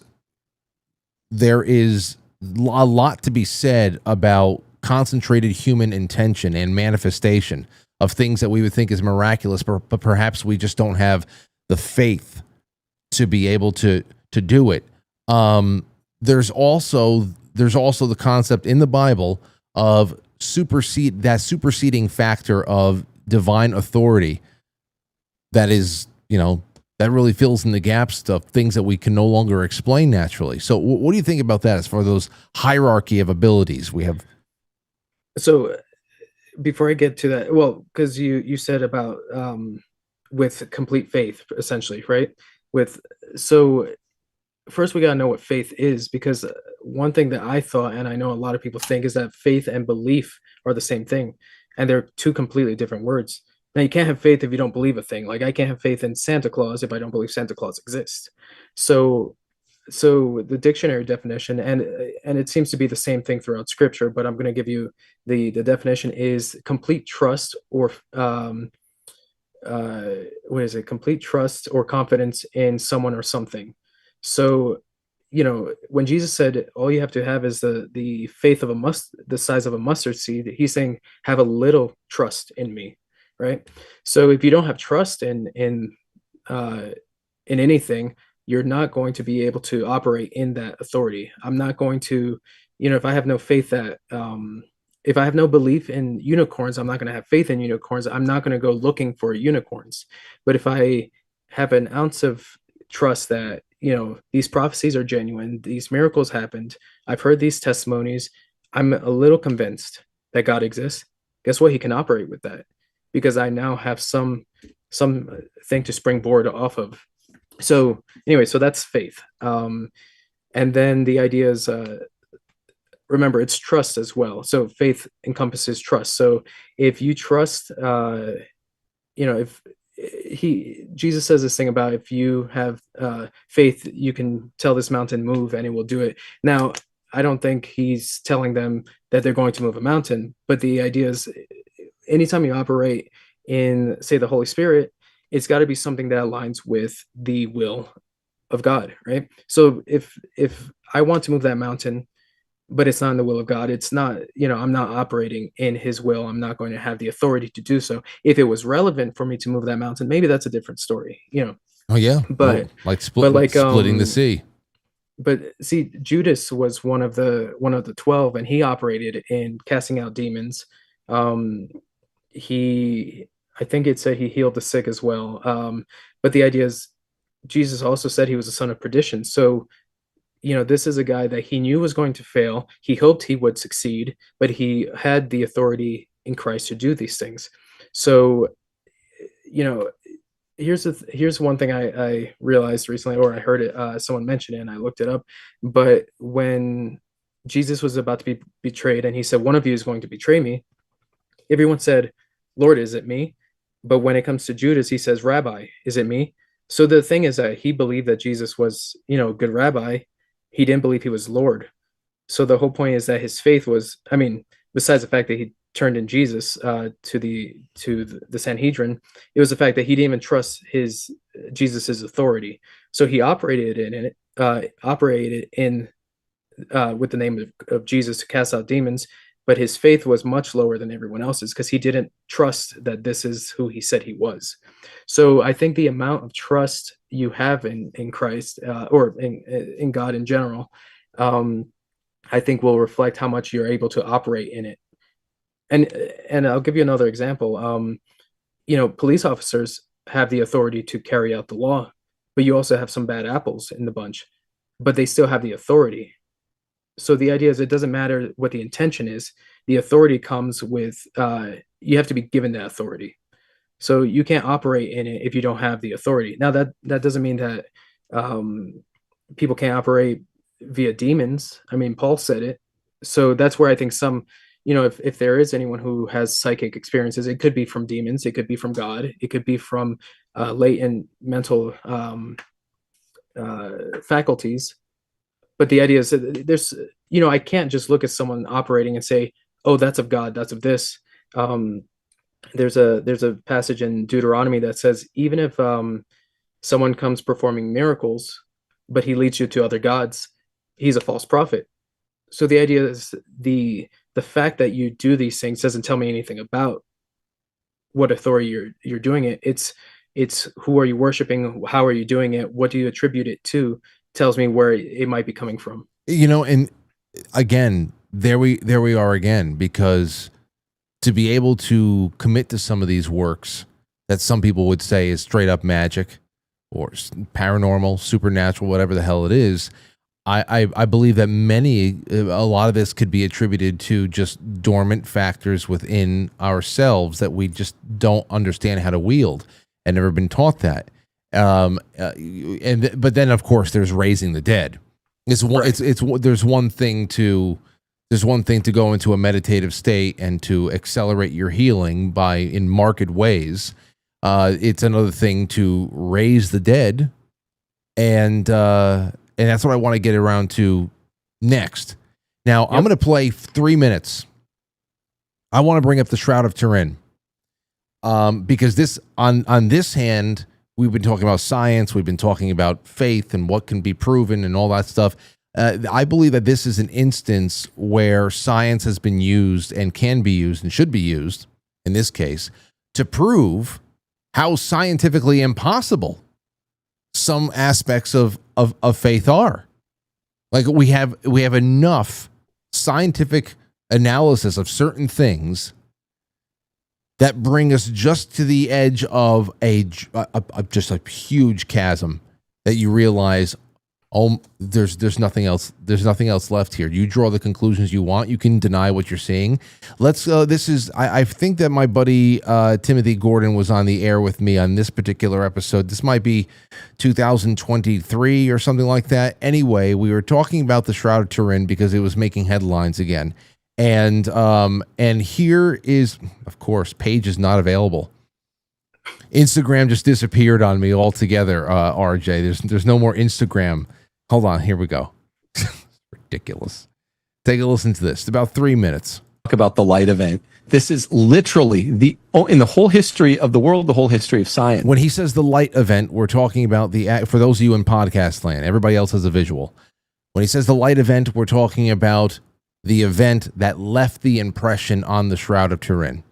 there is a lot to be said about concentrated human intention and manifestation of things that we would think is miraculous, but perhaps we just don't have the faith to be able to do it. There's also the concept in the Bible of superseding factor of divine authority that is, that really fills in the gaps of things that we can no longer explain naturally. So what do you think about that as far as those hierarchy of abilities we have? So before I get to that, well, because you said about with complete faith, essentially, right? With so first we got to know what faith is, because one thing that I thought, and I know a lot of people think, is that faith and belief are the same thing, and they're two completely different words. Now you can't have faith if you don't believe a thing. Like I can't have faith in Santa Claus if I don't believe Santa Claus exists. So so the dictionary definition, and it seems to be the same thing throughout scripture, but I'm going to give you the definition is complete trust or what is it, complete trust or confidence in someone or something. So when Jesus said all you have to have is the faith of the size of a mustard seed, he's saying have a little trust in me, right? So if you don't have trust in anything, you're not going to be able to operate in that authority. I'm not going to, if I have no faith that if I have no belief in unicorns, I'm not going to have faith in unicorns. I'm not going to go looking for unicorns. But if I have an ounce of trust that, these prophecies are genuine, these miracles happened, I've heard these testimonies, I'm a little convinced that God exists. Guess what? He can operate with that because I now have some thing to springboard off of. So anyway, so that's faith. And then the idea is, remember, it's trust as well. So faith encompasses trust. So if you trust, if Jesus says this thing about if you have faith, you can tell this mountain move and it will do it. Now, I don't think he's telling them that they're going to move a mountain, but the idea is anytime you operate in, say, the Holy Spirit, it's got to be something that aligns with the will of God, right? So if I want to move that mountain, but it's not in the will of God, it's not, I'm not operating in his will. I'm not going to have the authority to do so. If it was relevant for me to move that mountain, maybe that's a different story, Oh yeah. But splitting the sea. But see, Judas was one of the 12, and he operated in casting out demons. I think it said he healed the sick as well. But the idea is Jesus also said he was a son of perdition. So, this is a guy that he knew was going to fail. He hoped he would succeed, but he had the authority in Christ to do these things. So, here's one thing I realized recently, or I heard it, someone mention it and I looked it up. But when Jesus was about to be betrayed and he said, one of you is going to betray me, everyone said, Lord, is it me? But when it comes to Judas, he says, Rabbi, is it me? So the thing is that he believed that Jesus was, a good rabbi. He didn't believe he was Lord. So the whole point is that his faith was, besides the fact that he turned in Jesus to the Sanhedrin, it was the fact that he didn't even trust Jesus's authority. So he operated in with the name of Jesus to cast out demons, but his faith was much lower than everyone else's because he didn't trust that this is who he said he was. So I think the amount of trust you have in Christ or in God in general, I think will reflect how much you're able to operate in it. And I'll give you another example. Police officers have the authority to carry out the law, but you also have some bad apples in the bunch, but they still have the authority. So the idea is it doesn't matter what the intention is. The authority comes with, you have to be given that authority. So you can't operate in it if you don't have the authority. Now that doesn't mean that people can't operate via demons. Paul said it. So that's where I think some, if there is anyone who has psychic experiences, it could be from demons, it could be from God, it could be from latent mental faculties. But the idea is that there's, I can't just look at someone operating and say, oh, that's of God, that's of this. There's a passage in Deuteronomy that says, even if someone comes performing miracles, but he leads you to other gods, he's a false prophet. So the idea is the fact that you do these things doesn't tell me anything about what authority you're doing it. It's who are you worshiping? How are you doing it? What do you attribute it to? Tells me where it might be coming from. And again, there we are again, because to be able to commit to some of these works that some people would say is straight up magic or paranormal, supernatural, whatever the hell it is, I believe that a lot of this could be attributed to just dormant factors within ourselves that we just don't understand how to wield and never been taught that. But then of course there's raising the dead. There's one thing to go into a meditative state and to accelerate your healing in marked ways. It's another thing to raise the dead, and that's what I want to get around to next. Now, I'm going to play 3 minutes. I want to bring up the Shroud of Turin, because this on this hand, we've been talking about science, we've been talking about faith and what can be proven and all that stuff. I believe that this is an instance where science has been used and can be used and should be used, in this case, to prove how scientifically impossible some aspects of faith are. Like we have enough scientific analysis of certain things that bring us just to the edge of just a huge chasm that you realize, oh, there's nothing else. There's nothing else left here. You draw the conclusions you want. You can deny what you're seeing. I think that my buddy Timothy Gordon was on the air with me on this particular episode. This might be 2023 or something like that. Anyway, we were talking about the Shroud of Turin because it was making headlines again. And here is, of course, page is not available. Instagram just disappeared on me altogether, RJ. There's no more Instagram. Hold on, here we go. Ridiculous. Take a listen to this. It's about 3 minutes. Talk about the light event. This is literally in the whole history of the world, the whole history of science. When he says the light event, we're talking about for those of you in podcast land, everybody else has a visual. When he says the light event, we're talking about the event that left the impression on the Shroud of Turin.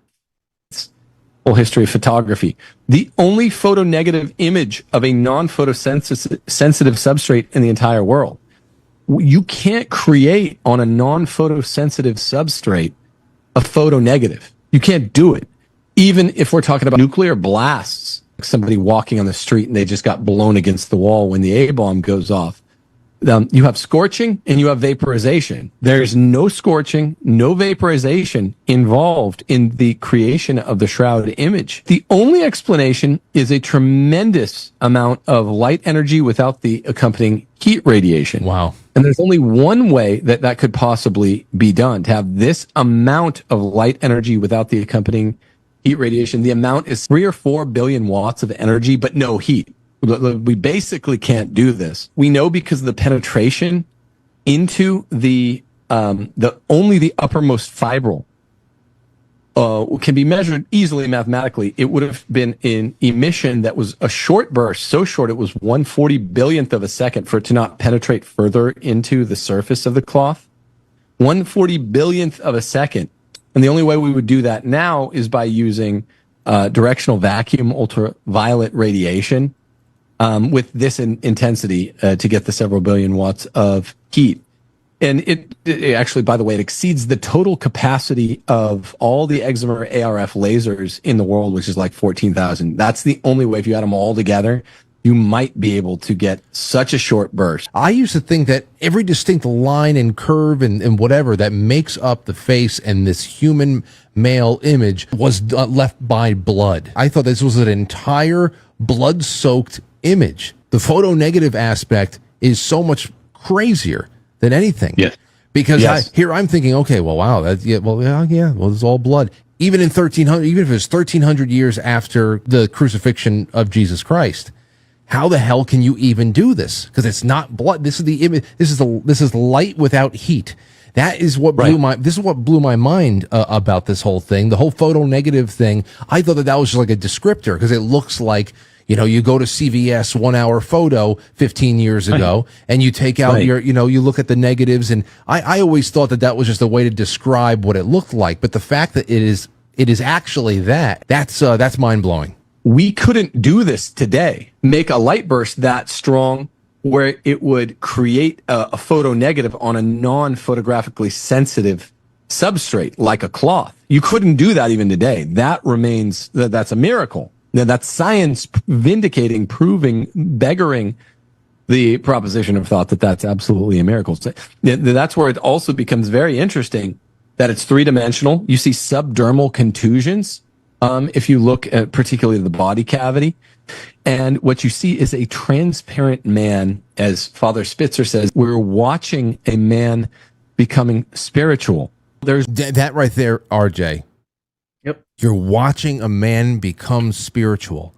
Whole history of photography. The only photonegative image of a non-photosensitive substrate in the entire world. You can't create on a non-photosensitive substrate a photonegative. You can't do it. Even if we're talking about nuclear blasts, like somebody walking on the street and they just got blown against the wall when the A-bomb goes off. You have scorching and you have vaporization. There's no scorching, no vaporization involved in the creation of the shroud image. The only explanation is a tremendous amount of light energy without the accompanying heat radiation. Wow. And there's only one way that could possibly be done, to have this amount of light energy without the accompanying heat radiation. The amount is 3 or 4 billion watts of energy, but no heat. We basically can't do this. We know because of the penetration into only the uppermost fibril can be measured easily mathematically. It would have been an emission that was a short burst, so short it was 1/40 billionth of a second for it to not penetrate further into the surface of the cloth. 1/40 billionth of a second. And the only way we would do that now is by using directional vacuum ultraviolet radiation. With this intensity to get the several billion watts of heat. And it actually, by the way, it exceeds the total capacity of all the Excimer ARF lasers in the world, which is like 14,000. That's the only way. If you add them all together, you might be able to get such a short burst. I used to think that every distinct line and curve and whatever that makes up the face and this human male image was left by blood. I thought this was an entire blood-soaked image. The photonegative aspect is so much crazier than anything. Yes. Because I'm thinking, okay, well, wow, well, it's all blood. Even in 1300, even if it's 1300 years after the crucifixion of Jesus Christ, how the hell can you even do this? Because it's not blood. This is the image. This is light without heat. That is what blew my mind about this whole thing. The whole photonegative thing. I thought that was just like a descriptor because it looks like, you go to CVS 1 hour photo 15 years ago and you take out you look at the negatives. And I always thought that was just a way to describe what it looked like. But the fact that it is actually that's mind blowing. We couldn't do this today. Make a light burst that strong where it would create a photonegative on a non-photographically sensitive substrate like a cloth. You couldn't do that even today. That remains, that's a miracle. Now, that's science vindicating, proving, beggaring the proposition of thought that that's absolutely a miracle. So that's where it also becomes very interesting that it's three-dimensional. You see subdermal contusions if you look at particularly the body cavity. And what you see is a transparent man, as Father Spitzer says, we're watching a man becoming spiritual. There's that right there, RJ. Yep. You're watching a man become spiritual.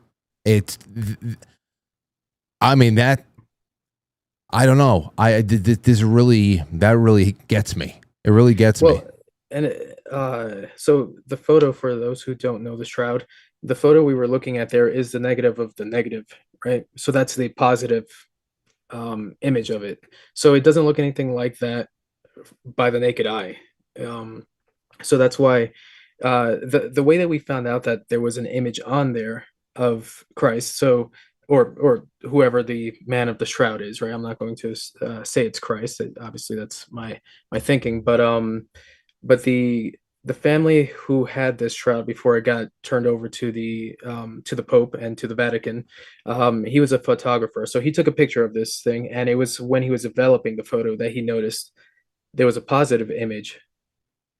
I mean, that, I don't know. This really, that really gets me. It really gets me. And so the photo, for those who don't know the Shroud, the photo we were looking at there is the negative of the negative, right? So that's the positive image of it. So it doesn't look anything like that by the naked eye. So that's why the way that we found out that there was an image on there of Christ, so or whoever the man of the shroud is, right? I'm not going to say it's Christ. Obviously, that's my thinking, but the family who had this shroud before it got turned over to the Pope and to the Vatican, he was a photographer, so he took a picture of this thing, and it was when he was developing the photo that he noticed there was a positive image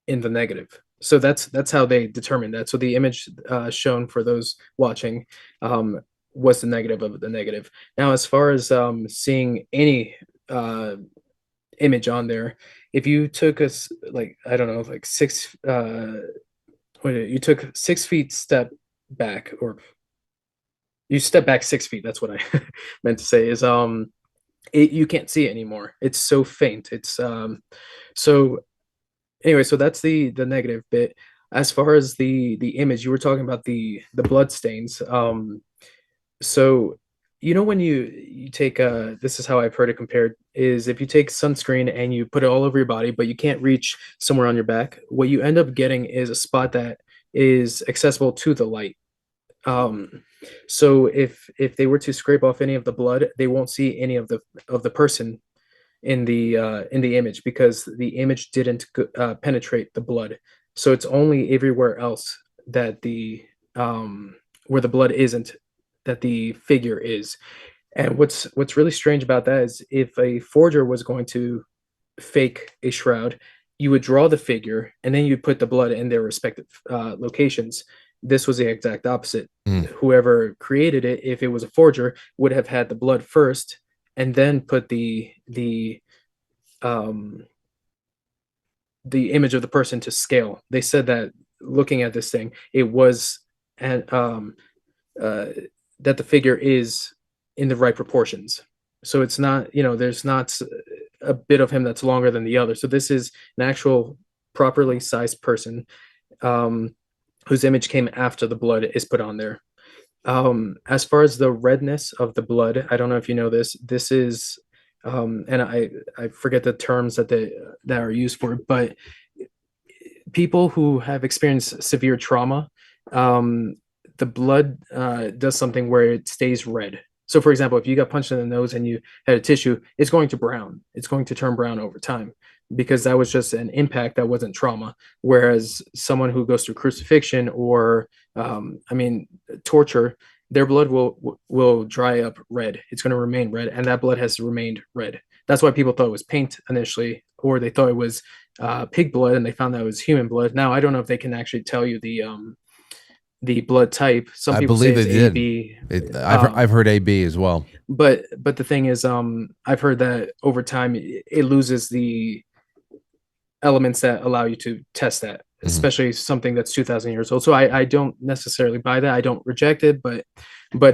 in the negative. So that's how they determined that. So the image shown for those watching was the negative of the negative. Now, as far as seeing any image on there, if you took us like, I don't know, like you took 6 feet step back, or you step back 6 feet, that's what I meant to say, is you can't see it anymore. It's so faint. It's so anyway, so that's the negative bit. As far as the image, you were talking about the blood stains. So when you take this is how I've heard it compared, is if you take sunscreen and you put it all over your body, but you can't reach somewhere on your back, what you end up getting is a spot that is accessible to the light. So if they were to scrape off any of the blood, they won't see any of the person in the image, because the image didn't penetrate the blood. So it's only everywhere else that where the blood isn't, that the figure is. And what's really strange about that is, if a forger was going to fake a shroud, you would draw the figure and then you'd put the blood in their respective locations. This was the exact opposite. Whoever created it, if it was a forger, would have had the blood first and then put the image of the person to scale. They said that looking at this thing, it was that the figure is in the right proportions. So it's not, there's not a bit of him that's longer than the other. So this is an actual properly sized person whose image came after the blood is put on there. As far as the redness of the blood, I don't know if you know this. This is, and I forget the terms that are used for it, but people who have experienced severe trauma, the blood does something where it stays red. So, for example, if you got punched in the nose and you had a tissue, it's going to brown. It's going to turn brown over time, because that was just an impact that wasn't trauma. Whereas someone who goes through crucifixion or, torture, their blood will dry up red. It's going to remain red, and that blood has remained red. That's why people thought it was paint initially, or they thought it was pig blood, and they found that it was human blood. Now, I don't know if they can actually tell you the blood type. Some people say it's AB. I've heard AB as well. But the thing is, I've heard that over time it loses the elements that allow you to test that, especially something that's 2,000 years old. So I don't necessarily buy that. I don't reject it, but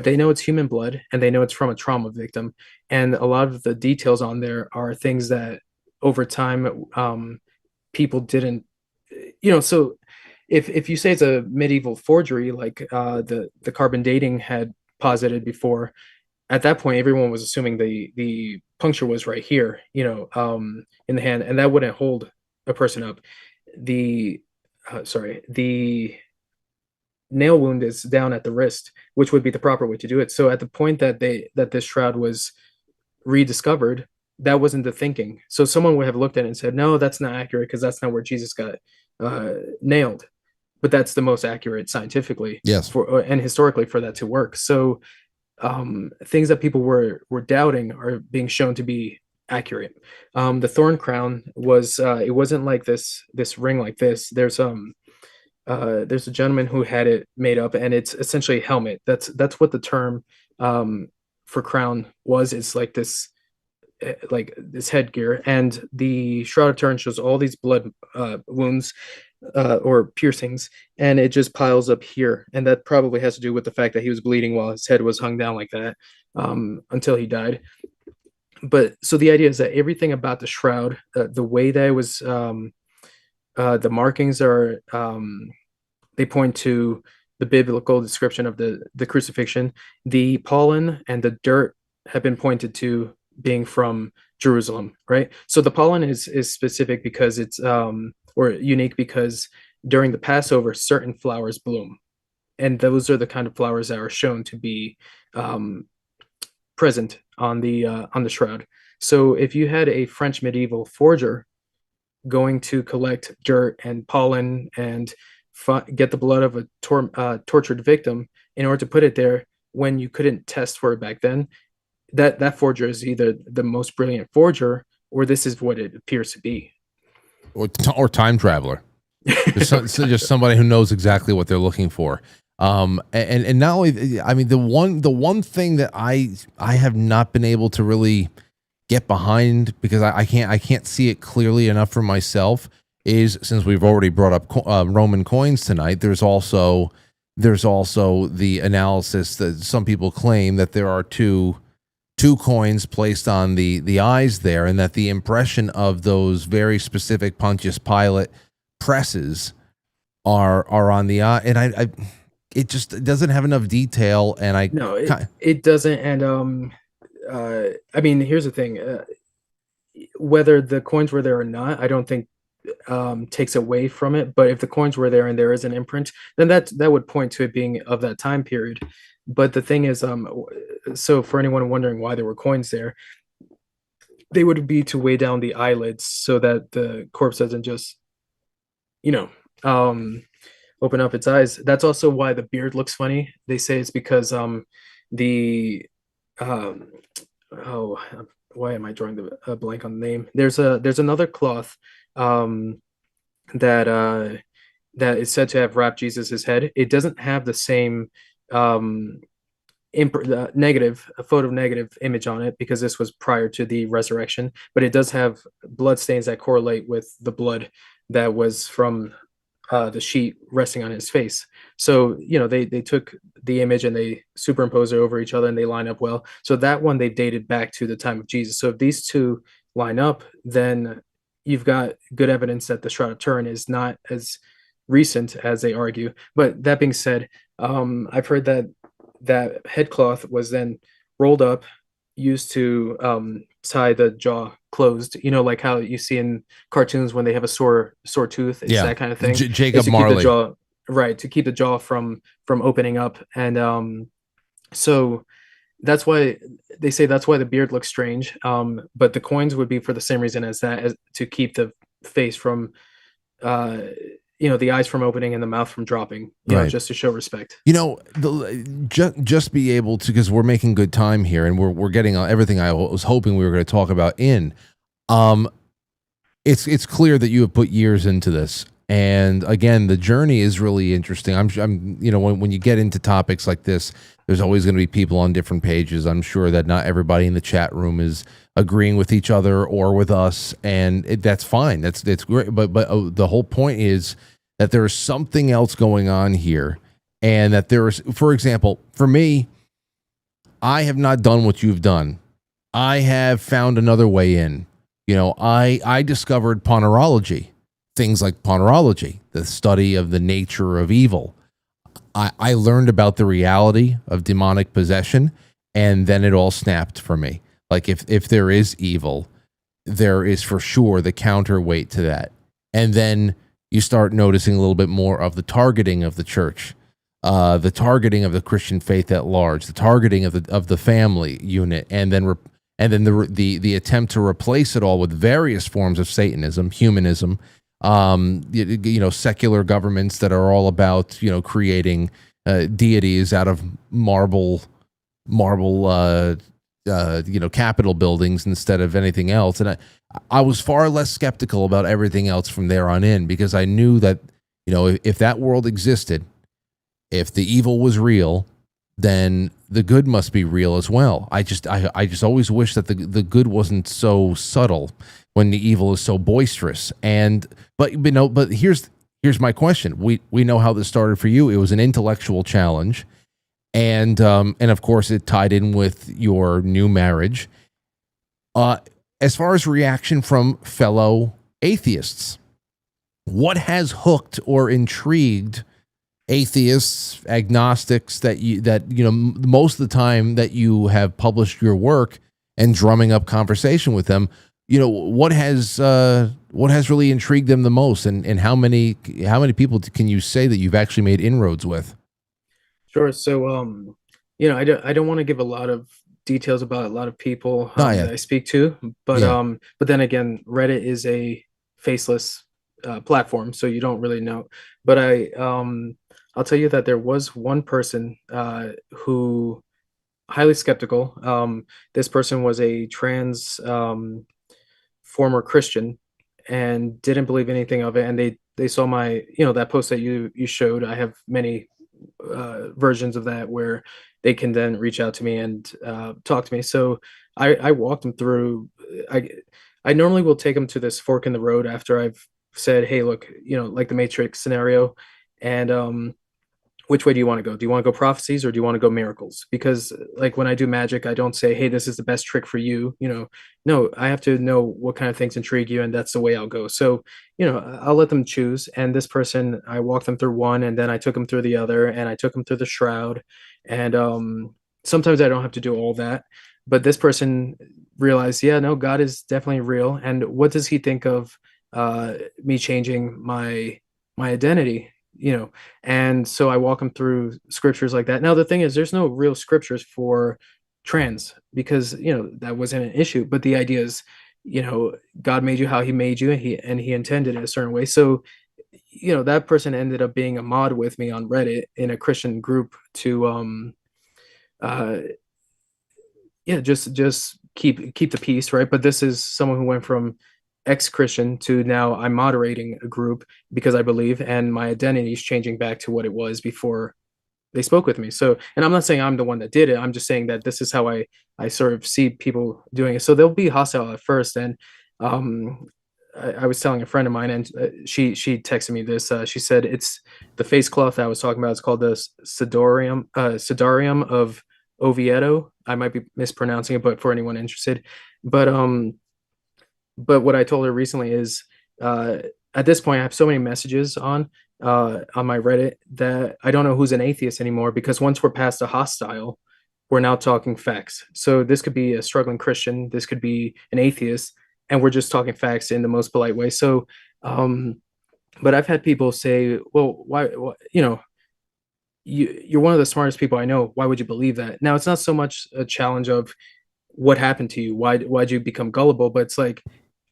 they know it's human blood, and they know it's from a trauma victim. And a lot of the details on there are things that over time people didn't, so if you say it's a medieval forgery, like the carbon dating had posited before, at that point everyone was assuming the puncture was right here, in the hand, and that wouldn't hold a person up. The nail wound is down at the wrist, which would be the proper way to do it. So at the point that this shroud was rediscovered, that wasn't the thinking. So someone would have looked at it and said, no, that's not accurate, because that's not where Jesus got nailed. But that's the most accurate scientifically, yes, and historically, for that to work. So things that people were doubting are being shown to be accurate. The thorn crown was it wasn't like this ring like this. There's a gentleman who had it made up, and it's essentially a helmet. That's what the term for crown was. It's like this headgear, and the Shroud of Turin shows all these blood wounds or piercings, and it just piles up here, and that probably has to do with the fact that he was bleeding while his head was hung down like that until he died. But so the idea is that everything about the shroud, the way that it was, the markings are, they point to the biblical description of the crucifixion. The pollen and the dirt have been pointed to being from Jerusalem, right? So the pollen is specific because it's or unique because during the Passover, certain flowers bloom, and those are the kind of flowers that are shown to be present on the shroud. So if you had a French medieval forger going to collect dirt and pollen and get the blood of a tortured victim in order to put it there when you couldn't test for it back then, that forger is either the most brilliant forger or this is what it appears to be, or time traveler. Just somebody who knows exactly what they're looking for. And not only, I mean, the one thing that I have not been able to really get behind because I can't see it clearly enough for myself is, since we've already brought up Roman coins tonight, there's also the analysis that some people claim that there are two coins placed on the eyes there, and that the impression of those very specific Pontius Pilate presses are on the eye, and it just doesn't have enough detail, and it doesn't. And I mean, here's the thing: whether the coins were there or not, I don't think takes away from it. But if the coins were there and there is an imprint, then that would point to it being of that time period. But the thing is, so for anyone wondering why there were coins there, they would be to weigh down the eyelids so that the corpse doesn't just, open up its eyes. That's also why the beard looks funny. They say it's because why am I drawing a blank on the name? There's another cloth that is said to have wrapped Jesus's head. It doesn't have the same photo negative image on it because this was prior to the resurrection, but it does have blood stains that correlate with the blood that was from the sheet resting on his face. So they took the image and they superimposed it over each other and they line up well. So that one they dated back to the time of Jesus. So if these two line up, then you've got good evidence that the Shroud of Turin is not as recent as they argue. But that being said, I've heard that headcloth was then rolled up, used to tie the jaw closed, like how you see in cartoons when they have a sore tooth. It's that kind of thing. Jacob Marley. To keep the jaw from opening up. And so that's why they say that's why the beard looks strange. But the coins would be for the same reason as that, as to keep the face from the eyes from opening and the mouth from dropping, just to show respect. Just be able to, because we're making good time here and we're getting everything I was hoping we were going to talk about in. It's clear that you have put years into this, and again, the journey is really interesting. I'm when you get into topics like this, there's always going to be people on different pages. I'm sure that not everybody in the chat room is agreeing with each other or with us, and that's fine. That's great. But the whole point is that there is something else going on here, and that there is, for example, for me, I have not done what you've done. I have found another way in. I discovered ponerology, things like ponerology, the study of the nature of evil. I learned about the reality of demonic possession, and then it all snapped for me. Like if there is evil, there is for sure the counterweight to that. And then you start noticing a little bit more of the targeting of the church, the targeting of the Christian faith at large, the targeting of the family unit, and then the attempt to replace it all with various forms of Satanism, humanism, secular governments that are all about creating deities out of marble marble, Capitol buildings instead of anything else. And I was far less skeptical about everything else from there on in, because I knew that, if that world existed, if the evil was real, then the good must be real as well. I just always wish that the good wasn't so subtle when the evil is so boisterous. But here's my question. We know how this started for you. It was an intellectual challenge. And of course, it tied in with your new marriage. As far as reaction from fellow atheists, what has hooked or intrigued atheists, agnostics that most of the time that you have published your work and drumming up conversation with them? What has really intrigued them the most, and how many people can you say that you've actually made inroads with? Sure. So, I don't want to give a lot of details about a lot of people that I speak to, but then again, Reddit is a faceless platform, so you don't really know. But I'll tell you that there was one person who highly skeptical. This person was a trans former Christian and didn't believe anything of it, and they saw my that post that you showed. I have many versions of that where they can then reach out to me and talk to me. So I walked them through. I normally will take them to this fork in the road after I've said, hey, look, like the Matrix scenario, and which way do you want to go? Do you want to go prophecies or do you want to go miracles? Because like when I do magic, I don't say, hey, this is the best trick for you. No, I have to know what kind of things intrigue you, and that's the way I'll go. So, I'll let them choose. And this person, I walked them through one, and then I took them through the other, and I took them through the shroud. And sometimes I don't have to do all that. But this person realized, yeah, no, God is definitely real. And what does he think of me changing my identity? And so I walk them through scriptures like that. Now, the thing is, there's no real scriptures for trans because, that wasn't an issue. But the idea is, God made you how he made you, and he intended it a certain way. So, that person ended up being a mod with me on Reddit in a Christian group to, just keep the peace, right? But this is someone who went from ex-Christian to now I'm moderating a group because I believe, and my identity is changing back to what it was before they spoke with me. So, and I'm not saying I'm the one that did it. I'm just saying that this is how I sort of see people doing it. So they'll be hostile at first. And I was telling a friend of mine, and she texted me this. She said it's the face cloth I was talking about. It's called the Sidarium of Oviedo. I might be mispronouncing it, but for anyone interested. But what I told her recently is, at this point, I have so many messages on my Reddit that I don't know who's an atheist anymore, because once we're past the hostile, we're now talking facts. So this could be a struggling Christian, this could be an atheist, and we're just talking facts in the most polite way. So, but I've had people say, well, why you're one of the smartest people I know. Why would you believe that? Now, it's not so much a challenge of what happened to you. Why'd you become gullible? But it's like,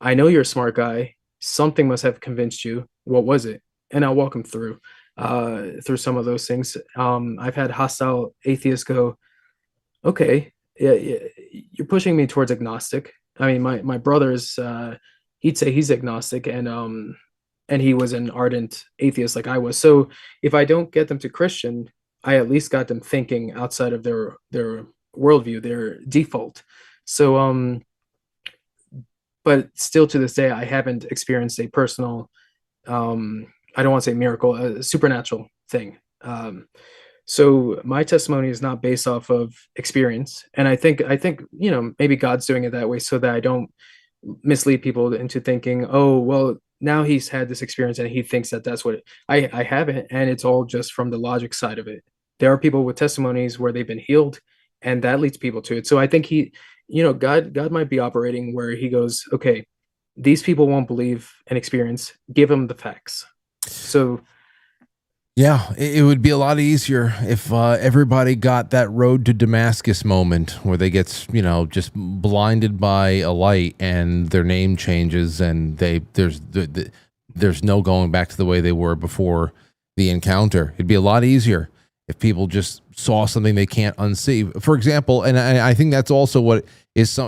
I know you're a smart guy. Something must have convinced you. What was it? And I'll walk them through some of those things. I've had hostile atheists go, okay, yeah, you're pushing me towards agnostic. I mean, my brother's, he'd say he's agnostic, and he was an ardent atheist like I was. So if I don't get them to Christian, I at least got them thinking outside of their worldview, their default. So, but still to this day, I haven't experienced a personal, I don't want to say miracle, a supernatural thing. So my testimony is not based off of experience. And I think, maybe God's doing it that way so that I don't mislead people into thinking, oh, well, now he's had this experience and he thinks that that's what I haven't. And it's all just from the logic side of it. There are people with testimonies where they've been healed, and that leads people to it. So I think God might be operating where he goes, okay, these people won't believe an experience, give them the facts. So yeah, it would be a lot easier if everybody got that road to Damascus moment where they get, just blinded by a light and their name changes, and there's no going back to the way they were before the encounter. It'd be a lot easier. if people just saw something they can't unsee. For example, and I think that's also what is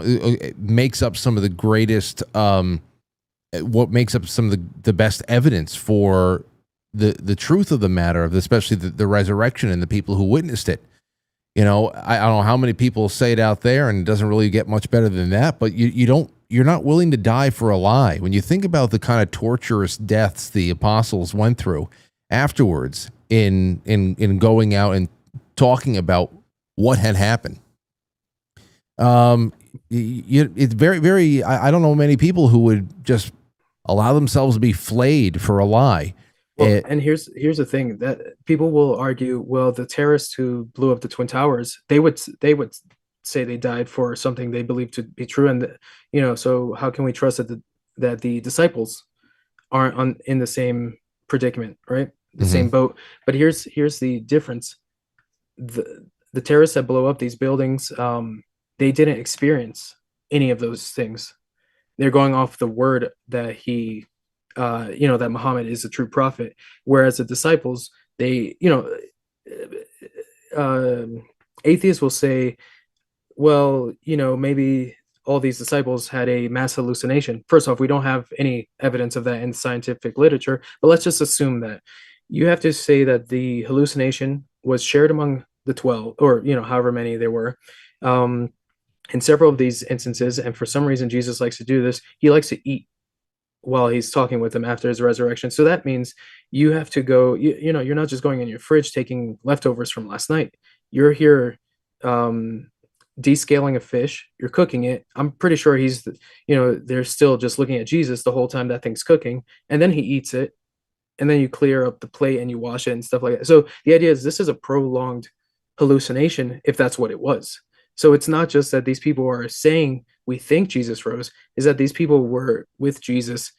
makes up some of the greatest, what makes up some of the best evidence for the truth of the matter, of especially the resurrection and the people who witnessed it. You know, I don't know how many people say it out there, and it doesn't really get much better than that. But you're not willing to die for a lie. When you think about the kind of torturous deaths the apostles went through afterwards in going out and talking about what had happened, it's very, very. I don't know many people who would just allow themselves to be flayed for a lie. Well, and here's the thing that people will argue. Well, the terrorists who blew up the Twin Towers, they would say they died for something they believed to be true, and so how can we trust that the disciples aren't in the same predicament, right? The same boat. But here's the difference: the terrorists that blow up these buildings, they didn't experience any of those things. They're going off the word that that Muhammad is a true prophet, whereas the disciples, they, atheists will say, well, maybe all these disciples had a mass hallucination. First off, we don't have any evidence of that in scientific literature, but let's just assume that. You have to say that the hallucination was shared among the 12, or however many there were, in several of these instances. And for some reason, Jesus likes to do this. He likes to eat while he's talking with them after his resurrection. So that means you have to go, you're not just going in your fridge taking leftovers from last night. You're here descaling a fish, you're cooking it. I'm pretty sure they're still just looking at Jesus the whole time that thing's cooking, and then he eats it, and then you clear up the plate and you wash it and stuff like that. So the idea is this is a prolonged hallucination, if that's what it was. So it's not just that these people are saying we think Jesus rose, is that these people were with Jesus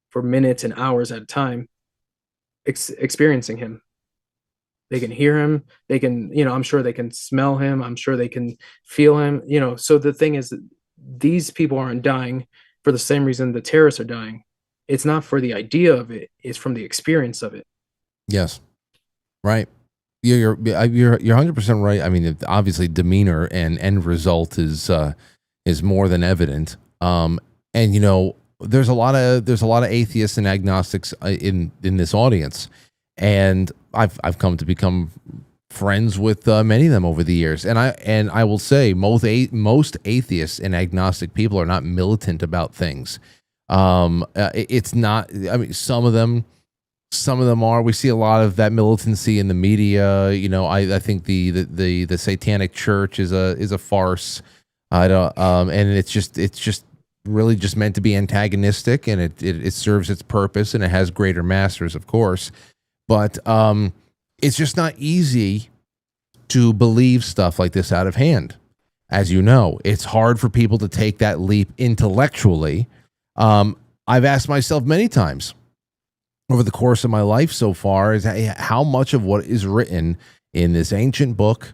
for minutes and hours at a time, experiencing him. They can hear him. They can, I'm sure they can smell him. I'm sure they can feel him, So the thing is that these people aren't dying for the same reason the terrorists are dying. It's not for the idea of it. It's from the experience of it. Yes. Right. You're 100% right. I mean, obviously demeanor and end result is more than evident. And there's a lot of atheists and agnostics in this audience, and I've come to become friends with many of them over the years. And I will say most atheists and agnostic people are not militant about things. It's not. I mean, some of them are. We see a lot of that militancy in the media. I think the Satanic Church is a farce. I don't. And it's just really just meant to be antagonistic, and it serves its purpose, and it has greater masters, of course. But it's just not easy to believe stuff like this out of hand. As you know, it's hard for people to take that leap intellectually. I've asked myself many times over the course of my life so far is how much of what is written in this ancient book,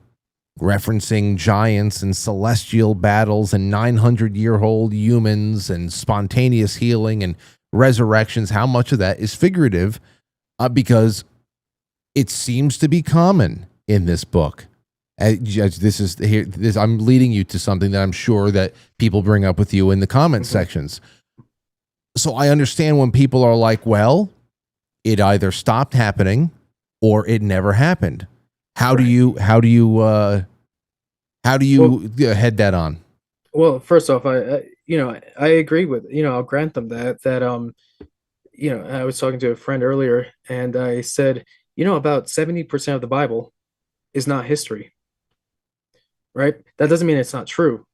referencing giants and celestial battles and 900-year-old humans and spontaneous healing and resurrections, how much of that is figurative, because it seems to be common in this book. I'm leading you to something that I'm sure that people bring up with you in the comment sections. So I understand when people are like, well, it either stopped happening or it never happened. How do you head that on? Well, first off, I agree with, I'll grant them that I was talking to a friend earlier, and I said, about 70% of the Bible is not history, right? That doesn't mean it's not true.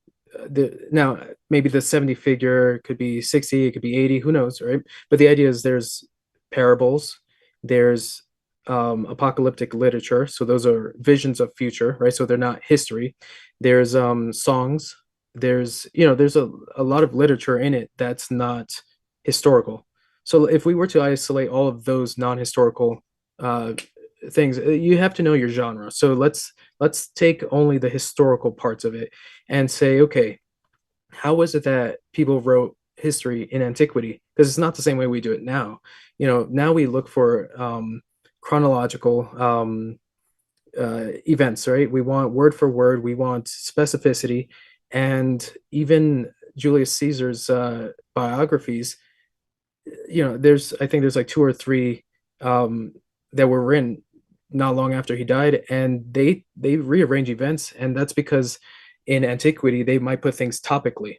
Now, maybe the 70 figure could be 60, it could be 80, who knows, right? But the idea is there's parables, there's apocalyptic literature, so those are visions of future, right? So they're not history. There's songs, there's a lot of literature in it that's not historical. So if we were to isolate all of those non-historical things, you have to know your genre. So let's take only the historical parts of it and say, okay, how was it that people wrote history in antiquity? Because it's not the same way we do it now. Now we look for chronological events, right? We want word for word, we want specificity, and even Julius Caesar's biographies, I think there's like two or three that were written not long after he died, and they rearrange events, and that's because in antiquity they might put things topically.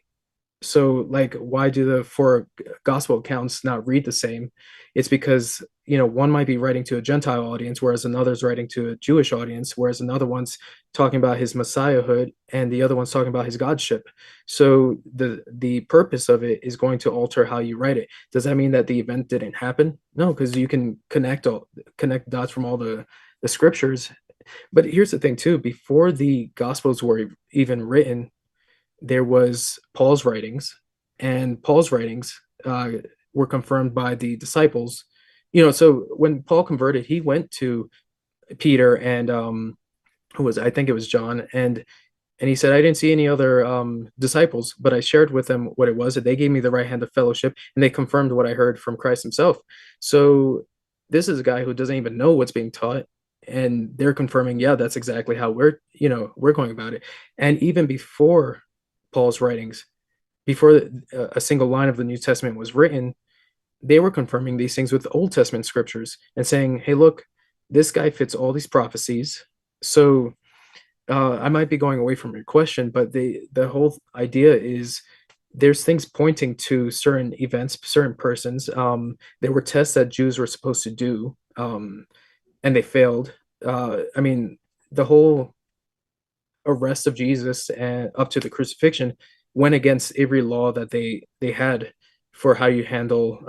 So like, why do the four gospel accounts not read the same? It's because one might be writing to a Gentile audience, whereas another's writing to a Jewish audience, whereas another one's talking about his messiahhood and the other one's talking about his godship. So the purpose of it is going to alter how you write it. Does that mean that the event didn't happen? No, because you can connect dots from all the scriptures. But here's the thing too: before the gospels were even written, there was Paul's writings, and Paul's writings were confirmed by the disciples. So when Paul converted, he went to Peter and I think it was John, and he said, I didn't see any other disciples, but I shared with them what it was, and they gave me the right hand of fellowship, and they confirmed what I heard from Christ himself. So this is a guy who doesn't even know what's being taught, and they're confirming, yeah, that's exactly how we're going about it. And even before Paul's writings, before a single line of the New Testament was written, they were confirming these things with Old Testament scriptures and saying, hey, look, this guy fits all these prophecies. So I might be going away from your question, but the whole idea is there's things pointing to certain events, certain persons. There were tests that Jews were supposed to do, and they failed. I mean, the whole arrest of Jesus and up to the crucifixion went against every law that they had for how you handle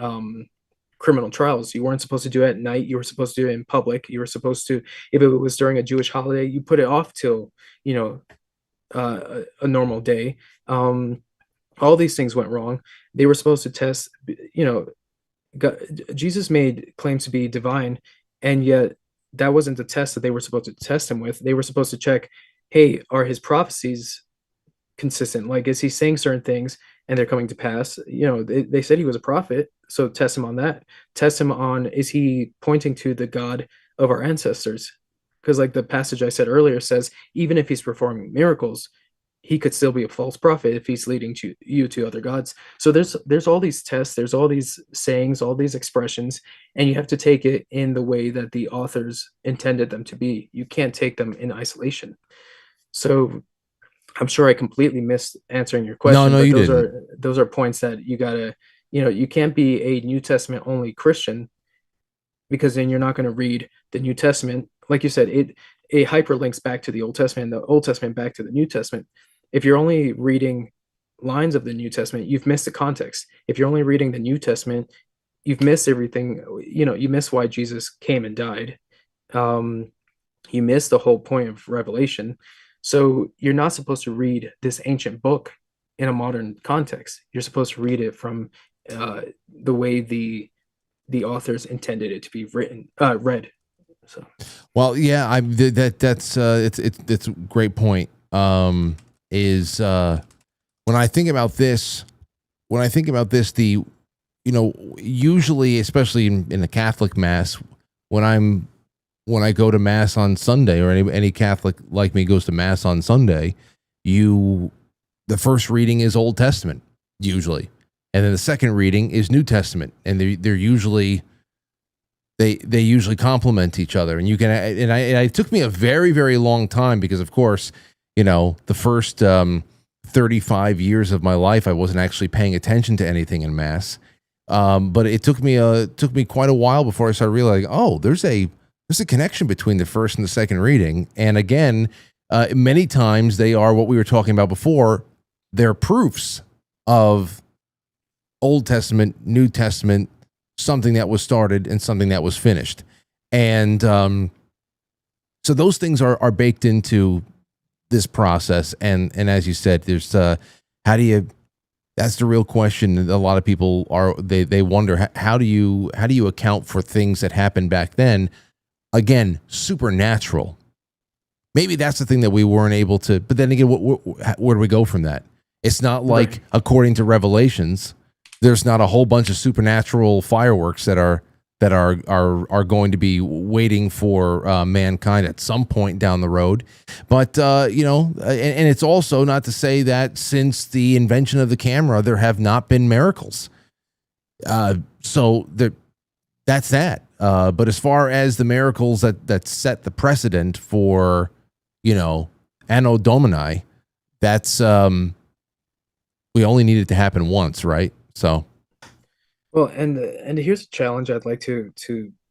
criminal trials. You weren't supposed to do it at night. You were supposed to do it in public. You were supposed to, if it was during a Jewish holiday, you put it off till a normal day. All these things went wrong. They were supposed to test. God, Jesus made claims to be divine, and yet that wasn't the test that they were supposed to test him with. They were supposed to check, hey, are his prophecies consistent? Like, is he saying certain things and they're coming to pass? They said he was a prophet, so test him on that. Test him on, is he pointing to the God of our ancestors? Because like the passage I said earlier says, even if he's performing miracles, he could still be a false prophet if he's leading you to other gods. So there's all these tests, there's all these sayings, all these expressions, and you have to take it in the way that the authors intended them to be. You can't take them in isolation. So I'm sure I completely missed answering your question. No, you didn't. Those are points that you gotta, you can't be a New Testament only Christian, because then you're not going to read the New Testament. Like you said, it hyperlinks back to the Old Testament, the Old Testament back to the New Testament. If you're only reading lines of the New Testament, you've missed the context. If you're only reading the New Testament, you've missed everything. You miss why Jesus came and died. You miss the whole point of Revelation. So you're not supposed to read this ancient book in a modern context. You're supposed to read it from the way the authors intended it to be read. So, well, yeah, that's it's a great point. Is when I think about this, the usually, especially in the Catholic Mass, when I go to Mass on Sunday, or any Catholic like me goes to Mass on Sunday, the first reading is Old Testament usually, and then the second reading is New Testament, and they're usually they usually complement each other. And it took me a very, very long time, because of course, the first 35 years of my life, I wasn't actually paying attention to anything in Mass. But it took me quite a while before I started realizing, oh, there's a connection between the first and the second reading. And again, many times they are what we were talking about before. They're proofs of Old Testament, New Testament, something that was started and something that was finished. And so those things are baked into this process. And as you said, there's that's the real question. A lot of people they wonder, how do you account for things that happened back then? Again, supernatural. Maybe that's the thing that we weren't able to. But then again, where do we go from that? It's not like, right, according to Revelations, there's not a whole bunch of supernatural fireworks that are that are going to be waiting for mankind at some point down the road. But and it's also not to say that since the invention of the camera, there have not been miracles. So that's that. But as far as the miracles that set the precedent for, Anno Domini, that's we only need it to happen once, right? So. Well, and here's a challenge I'd like to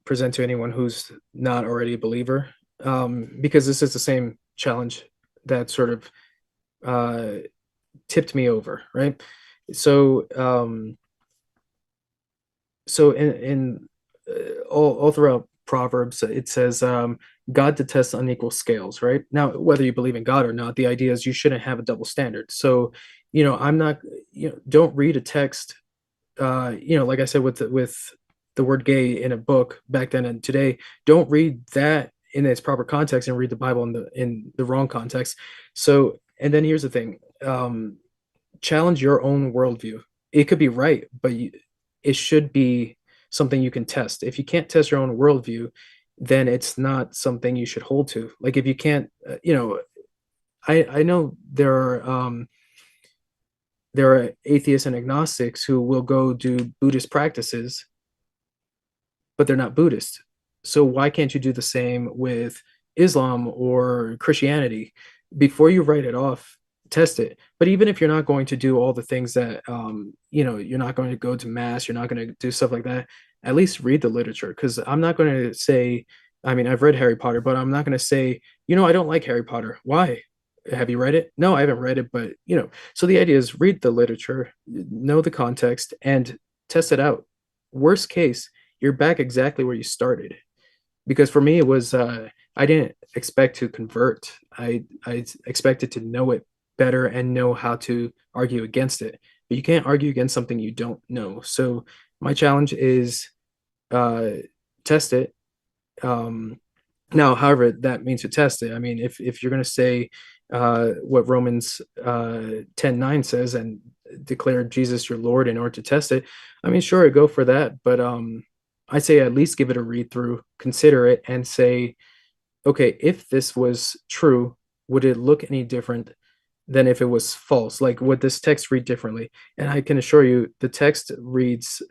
present to anyone who's not already a believer, because this is the same challenge that sort of tipped me over, right? So in all throughout Proverbs, it says God detests unequal scales, right? Now, whether you believe in God or not, the idea is you shouldn't have a double standard. So, I'm not, don't read a text. Like I said, with the word gay in a book back then and today, don't read that in its proper context and read the Bible in the wrong context. So, and then here's the thing: challenge your own worldview. It could be right, but it should be something you can test. If you can't test your own worldview, then it's not something you should hold to. Like if you can't, I know there are atheists and agnostics who will go do Buddhist practices, but they're not Buddhist. So why can't you do the same with Islam or Christianity? Before you write it off, test it. But even if you're not going to do all the things that, you're not going to go to mass, you're not going to do stuff like that, at least read the literature. Because I'm not going to say, I've read Harry Potter, but I'm not going to say, I don't like Harry Potter. Why? Have you read it? No, I haven't read it, but so the idea is read the literature, know the context, and test it out. Worst case, you're back exactly where you started. Because for me, it was I didn't expect to convert. I expected to know it better and know how to argue against it. But you can't argue against something you don't know. So my challenge is test it. Now, however, that means to test it. If you're going to say what Romans 10:9 says and declare Jesus your Lord in order to test it, sure, go for that. But I say at least give it a read through, consider it, and say, okay, if this was true, would it look any different than if it was false? Like, would this text read differently? And I can assure you, the text reads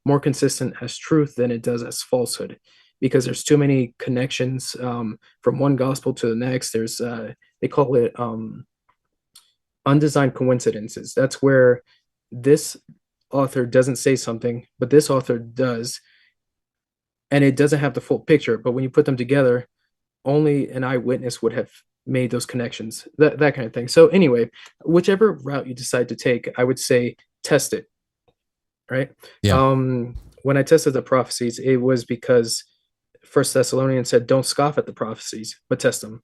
more consistent as truth than it does as falsehood, because there's too many connections from one gospel to the next. There's they call it undesigned coincidences. That's where this author doesn't say something, but this author does, and it doesn't have the full picture. But when you put them together, only an eyewitness would have made those connections, that kind of thing. So anyway, whichever route you decide to take, I would say test it, right? Yeah. When I tested the prophecies, it was because First Thessalonians said, don't scoff at the prophecies, but test them.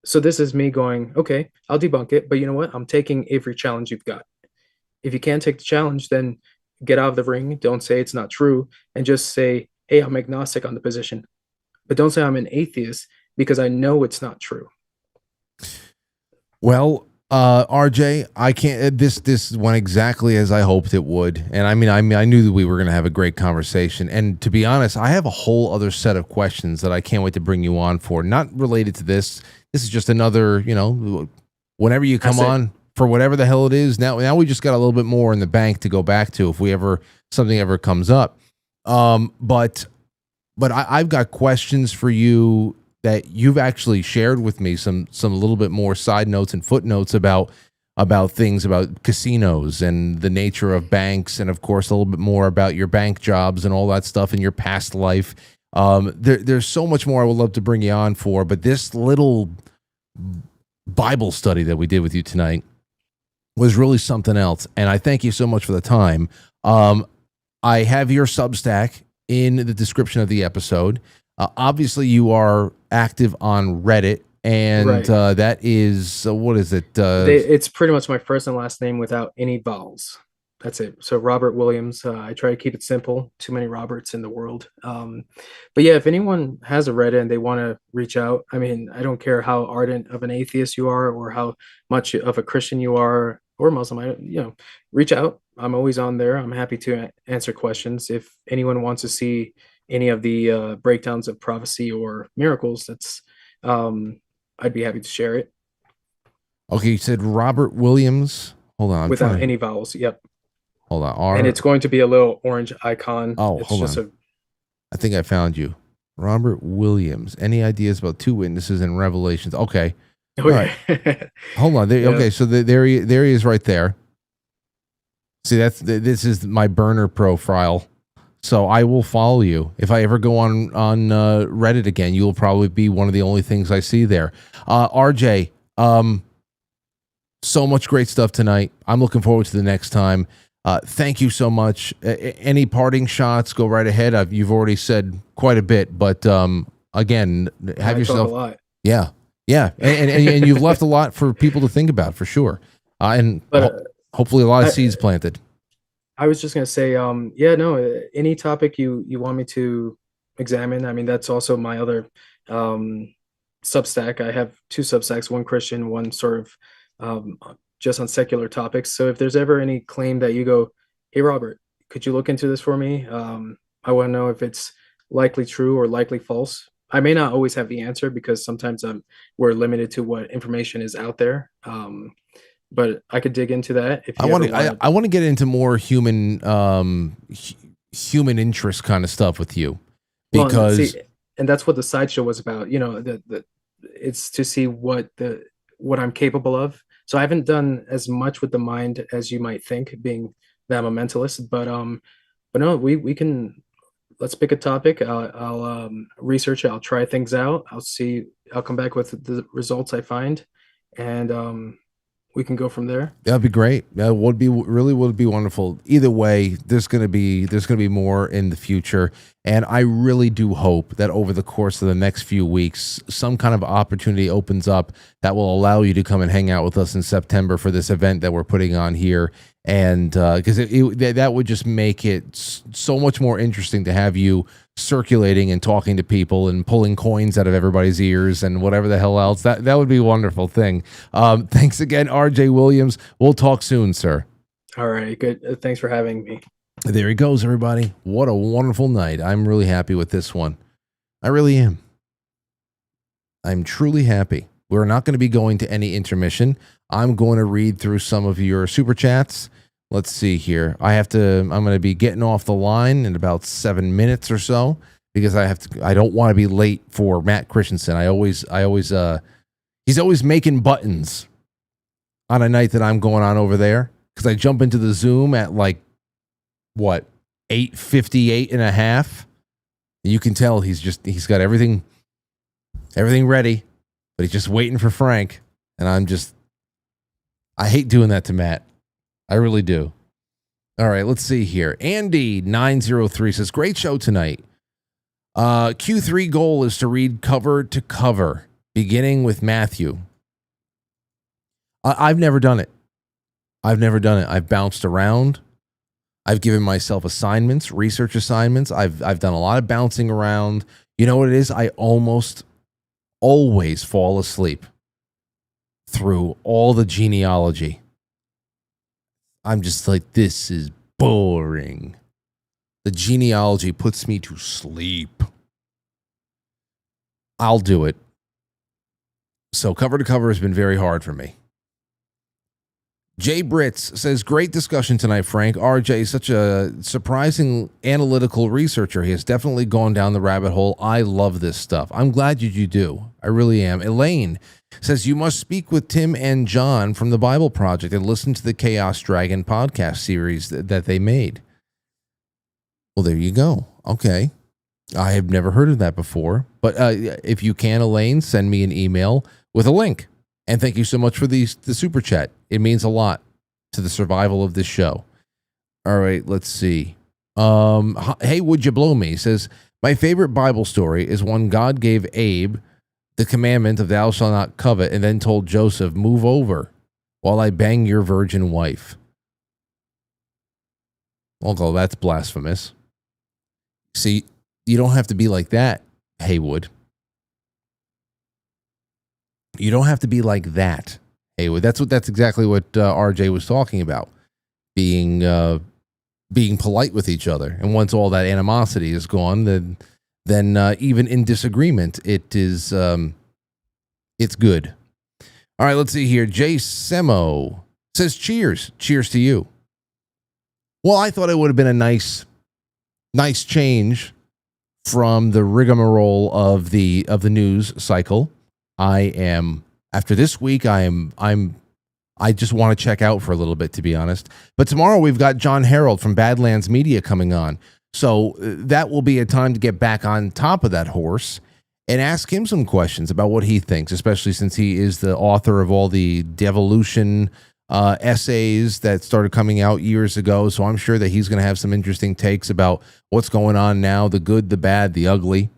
So this is me going, okay, I'll debunk it, but you know what? I'm taking every challenge you've got. If you can't take the challenge, then get out of the ring. Don't say it's not true, and just say, hey, I'm agnostic on the position. But don't say I'm an atheist, because I know it's not true. Well, RJ, I can't. This went exactly as I hoped it would, and I knew that we were going to have a great conversation. And to be honest, I have a whole other set of questions that I can't wait to bring you on for. Not related to this. This is just another, whenever you come on for whatever the hell it is. Now we just got a little bit more in the bank to go back to if something ever comes up. But I've got questions for you that you've actually shared with me, some little bit more side notes and footnotes about things about casinos and the nature of banks, and of course a little bit more about your bank jobs and all that stuff in your past life. There's so much more I would love to bring you on for, but this little Bible study that we did with you tonight was really something else, and I thank you so much for the time. I have your Substack in the description of the episode. Obviously, you are active on Reddit, and Right. That is, what is it? It's pretty much my first and last name without any vowels. That's it. So Robert Williams. I try to keep it simple. Too many Roberts in the world. But yeah, if anyone has a Reddit and they want to reach out, I don't care how ardent of an atheist you are or how much of a Christian you are, or Muslim, reach out. I'm always on there. I'm happy to answer questions. If anyone wants to see any of the breakdowns of prophecy or miracles, I'd be happy to share it. Okay, you said Robert Williams. Hold on, without any vowels. Yep. Hold on. And it's going to be a little orange icon. Oh, it's hold just on. I think I found you. Robert Williams. Any ideas about two witnesses in Revelations? Okay. All right. Hold on. There, yeah. Okay, so there he is right there. See, this is my burner profile. So I will follow you. If I ever go on Reddit again, you'll probably be one of the only things I see there. RJ, so much great stuff tonight. I'm looking forward to the next time. Thank you so much. Any parting shots? Go right ahead. You've already said quite a bit, but again, have yourself. A lot. Yeah, and you've left a lot for people to think about for sure, and hopefully a lot of seeds planted. I was just gonna say, any topic you want me to examine. I mean, that's also my other Substack. I have two Substacks, one Christian, one sort of just on secular topics. So if there's ever any claim that you go, hey, Robert, could you look into this for me? I want to know if it's likely true or likely false. I may not always have the answer because sometimes we're limited to what information is out there. But I could dig into that. If you I want to get into more human interest kind of stuff with you, because and that's what the sideshow was about. It's to see what I'm capable of. So I haven't done as much with the mind as you might think, being that I'm a mentalist. But no, we can. Let's pick a topic. I'll research it. I'll try things out. I'll come back with the results I find, and we can go from there. That'd be great. That would be wonderful. Either way, there's gonna be more in the future, and I really do hope that over the course of the next few weeks, some kind of opportunity opens up that will allow you to come and hang out with us in September for this event that we're putting on here. And because that would just make it so much more interesting to have you circulating and talking to people and pulling coins out of everybody's ears and whatever the hell else. That would be a wonderful thing. Thanks again, RJ Williams. We'll talk soon, sir. All right, good. Thanks for having me. There he goes, everybody. What a wonderful night. I'm really happy with this one. I really am. I'm truly happy. We're not going to be going to any intermission. I'm going to read through some of your super chats. Let's see here. I'm going to be getting off the line in about 7 minutes or so because I don't want to be late for Matt Christensen. He's always making buttons on a night that I'm going on over there because I jump into the Zoom at 8:58 and a half. You can tell he's got everything ready, but he's just waiting for Frank. And I hate doing that to Matt. I really do. All right, let's see here. Andy903 says, great show tonight. Q3 goal is to read cover to cover, beginning with Matthew. I've never done it. I've bounced around. I've given myself assignments, research assignments. I've done a lot of bouncing around. You know what it is? I almost always fall asleep through all the genealogy. I'm just like, this is boring. The genealogy puts me to sleep. I'll do it. So cover to cover has been very hard for me. Jay Britz says, great discussion tonight, Frank. RJ is such a surprising analytical researcher. He has definitely gone down the rabbit hole. I love this stuff. I'm glad you do. I really am. Elaine says, you must speak with Tim and John from the Bible Project and listen to the Chaos Dragon podcast series that they made. Well, there you go. Okay. I have never heard of that before. But if you can, Elaine, send me an email with a link. And thank you so much for the super chat. It means a lot to the survival of this show. All right, let's see. Hey, would you blow me? Says, my favorite Bible story is when God gave Abe the commandment of thou shalt not covet and then told Joseph, move over while I bang your virgin wife. Although that's blasphemous. See, you don't have to be like that, Haywood. You don't have to be like that, Haywood. That's exactly what RJ was talking about, being polite with each other. And once all that animosity is gone, then even in disagreement, it's good. All right, let's see here. Jay Semo says, cheers. Cheers to you. Well, I thought it would have been a nice change from the rigmarole of the news cycle. After this week, I just want to check out for a little bit, to be honest. But tomorrow we've got John Harold from Badlands Media coming on. So that will be a time to get back on top of that horse and ask him some questions about what he thinks, especially since he is the author of all the devolution essays that started coming out years ago. So I'm sure that he's going to have some interesting takes about what's going on now, the good, the bad, the ugly.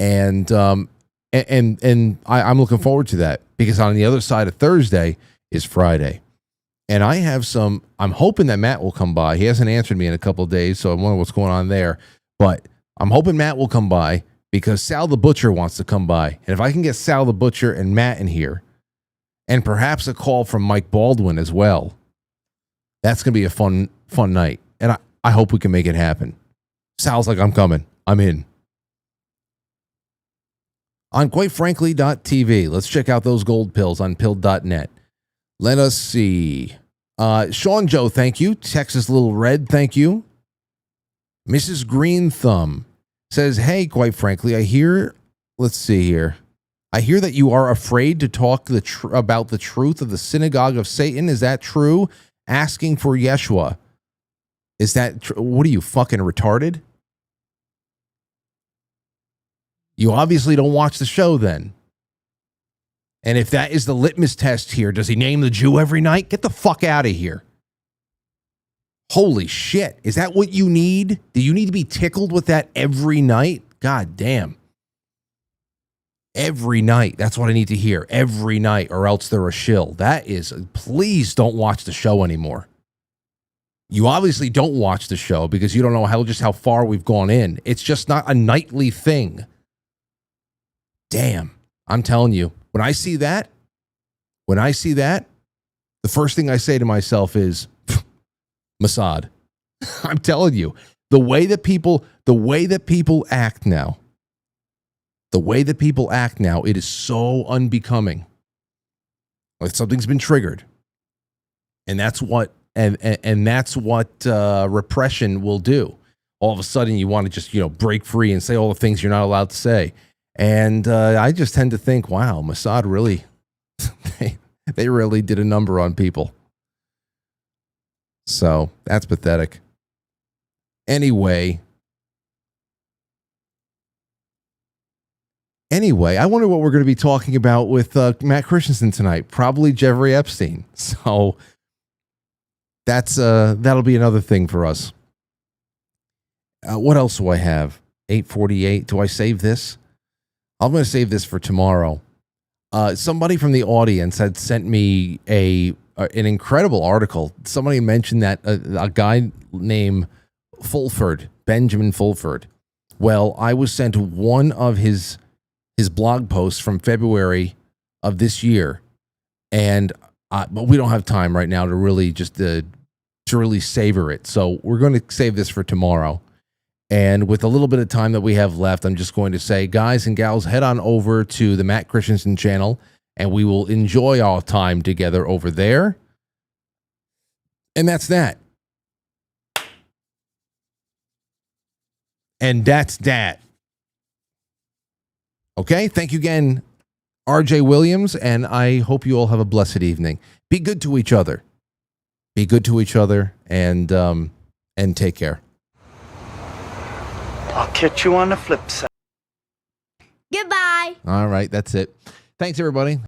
And I'm looking forward to that, because on the other side of Thursday is Friday. And I'm hoping that Matt will come by. He hasn't answered me in a couple of days, so I wonder what's going on there. But I'm hoping Matt will come by, because Sal the Butcher wants to come by. And if I can get Sal the Butcher and Matt in here, and perhaps a call from Mike Baldwin as well, that's going to be a fun night. And I hope we can make it happen. Sal's like, I'm coming. I'm in. On quitefrankly.tv, let's check out those gold pills on pilled.net. Let us see. Sean Joe, thank you. Texas Little Red, thank you. Mrs. Green Thumb says, hey, quite frankly, let's see here. I hear that you are afraid to talk about the truth of the synagogue of Satan. Is that true? Asking for Yeshua. Is that what are you, fucking retarded? You obviously don't watch the show then. And if that is the litmus test here, does he name the Jew every night? Get the fuck out of here. Holy shit. Is that what you need? Do you need to be tickled with that every night? God damn. Every night. That's what I need to hear. Every night, or else they're a shill. Please don't watch the show anymore. You obviously don't watch the show because you don't know how far we've gone in. It's just not a nightly thing. Damn. I'm telling you, when I see that, the first thing I say to myself is, Mossad. I'm telling you, the way that people act now, it is so unbecoming. Like something's been triggered. And that's what repression will do. All of a sudden you want to just, break free and say all the things you're not allowed to say. And I just tend to think, wow, Mossad really, they really did a number on people. So that's pathetic. Anyway, I wonder what we're going to be talking about with Matt Christensen tonight. Probably Jeffrey Epstein. So that'll be another thing for us. What else do I have? 8:48. Do I save this? I'm going to save this for tomorrow. Somebody from the audience had sent me an incredible article. Somebody mentioned that a guy named Fulford, Benjamin Fulford. Well, I was sent one of his blog posts from February of this year, but we don't have time right now to really to really savor it. So we're going to save this for tomorrow. And with a little bit of time that we have left, I'm just going to say, guys and gals, head on over to the Matt Christensen channel, and we will enjoy our time together over there. And that's that. And that's that. Okay, thank you again, RJ Williams, and I hope you all have a blessed evening. Be good to each other. Be good to each other, and take care. I'll catch you on the flip side. Goodbye. All right, that's it. Thanks, everybody.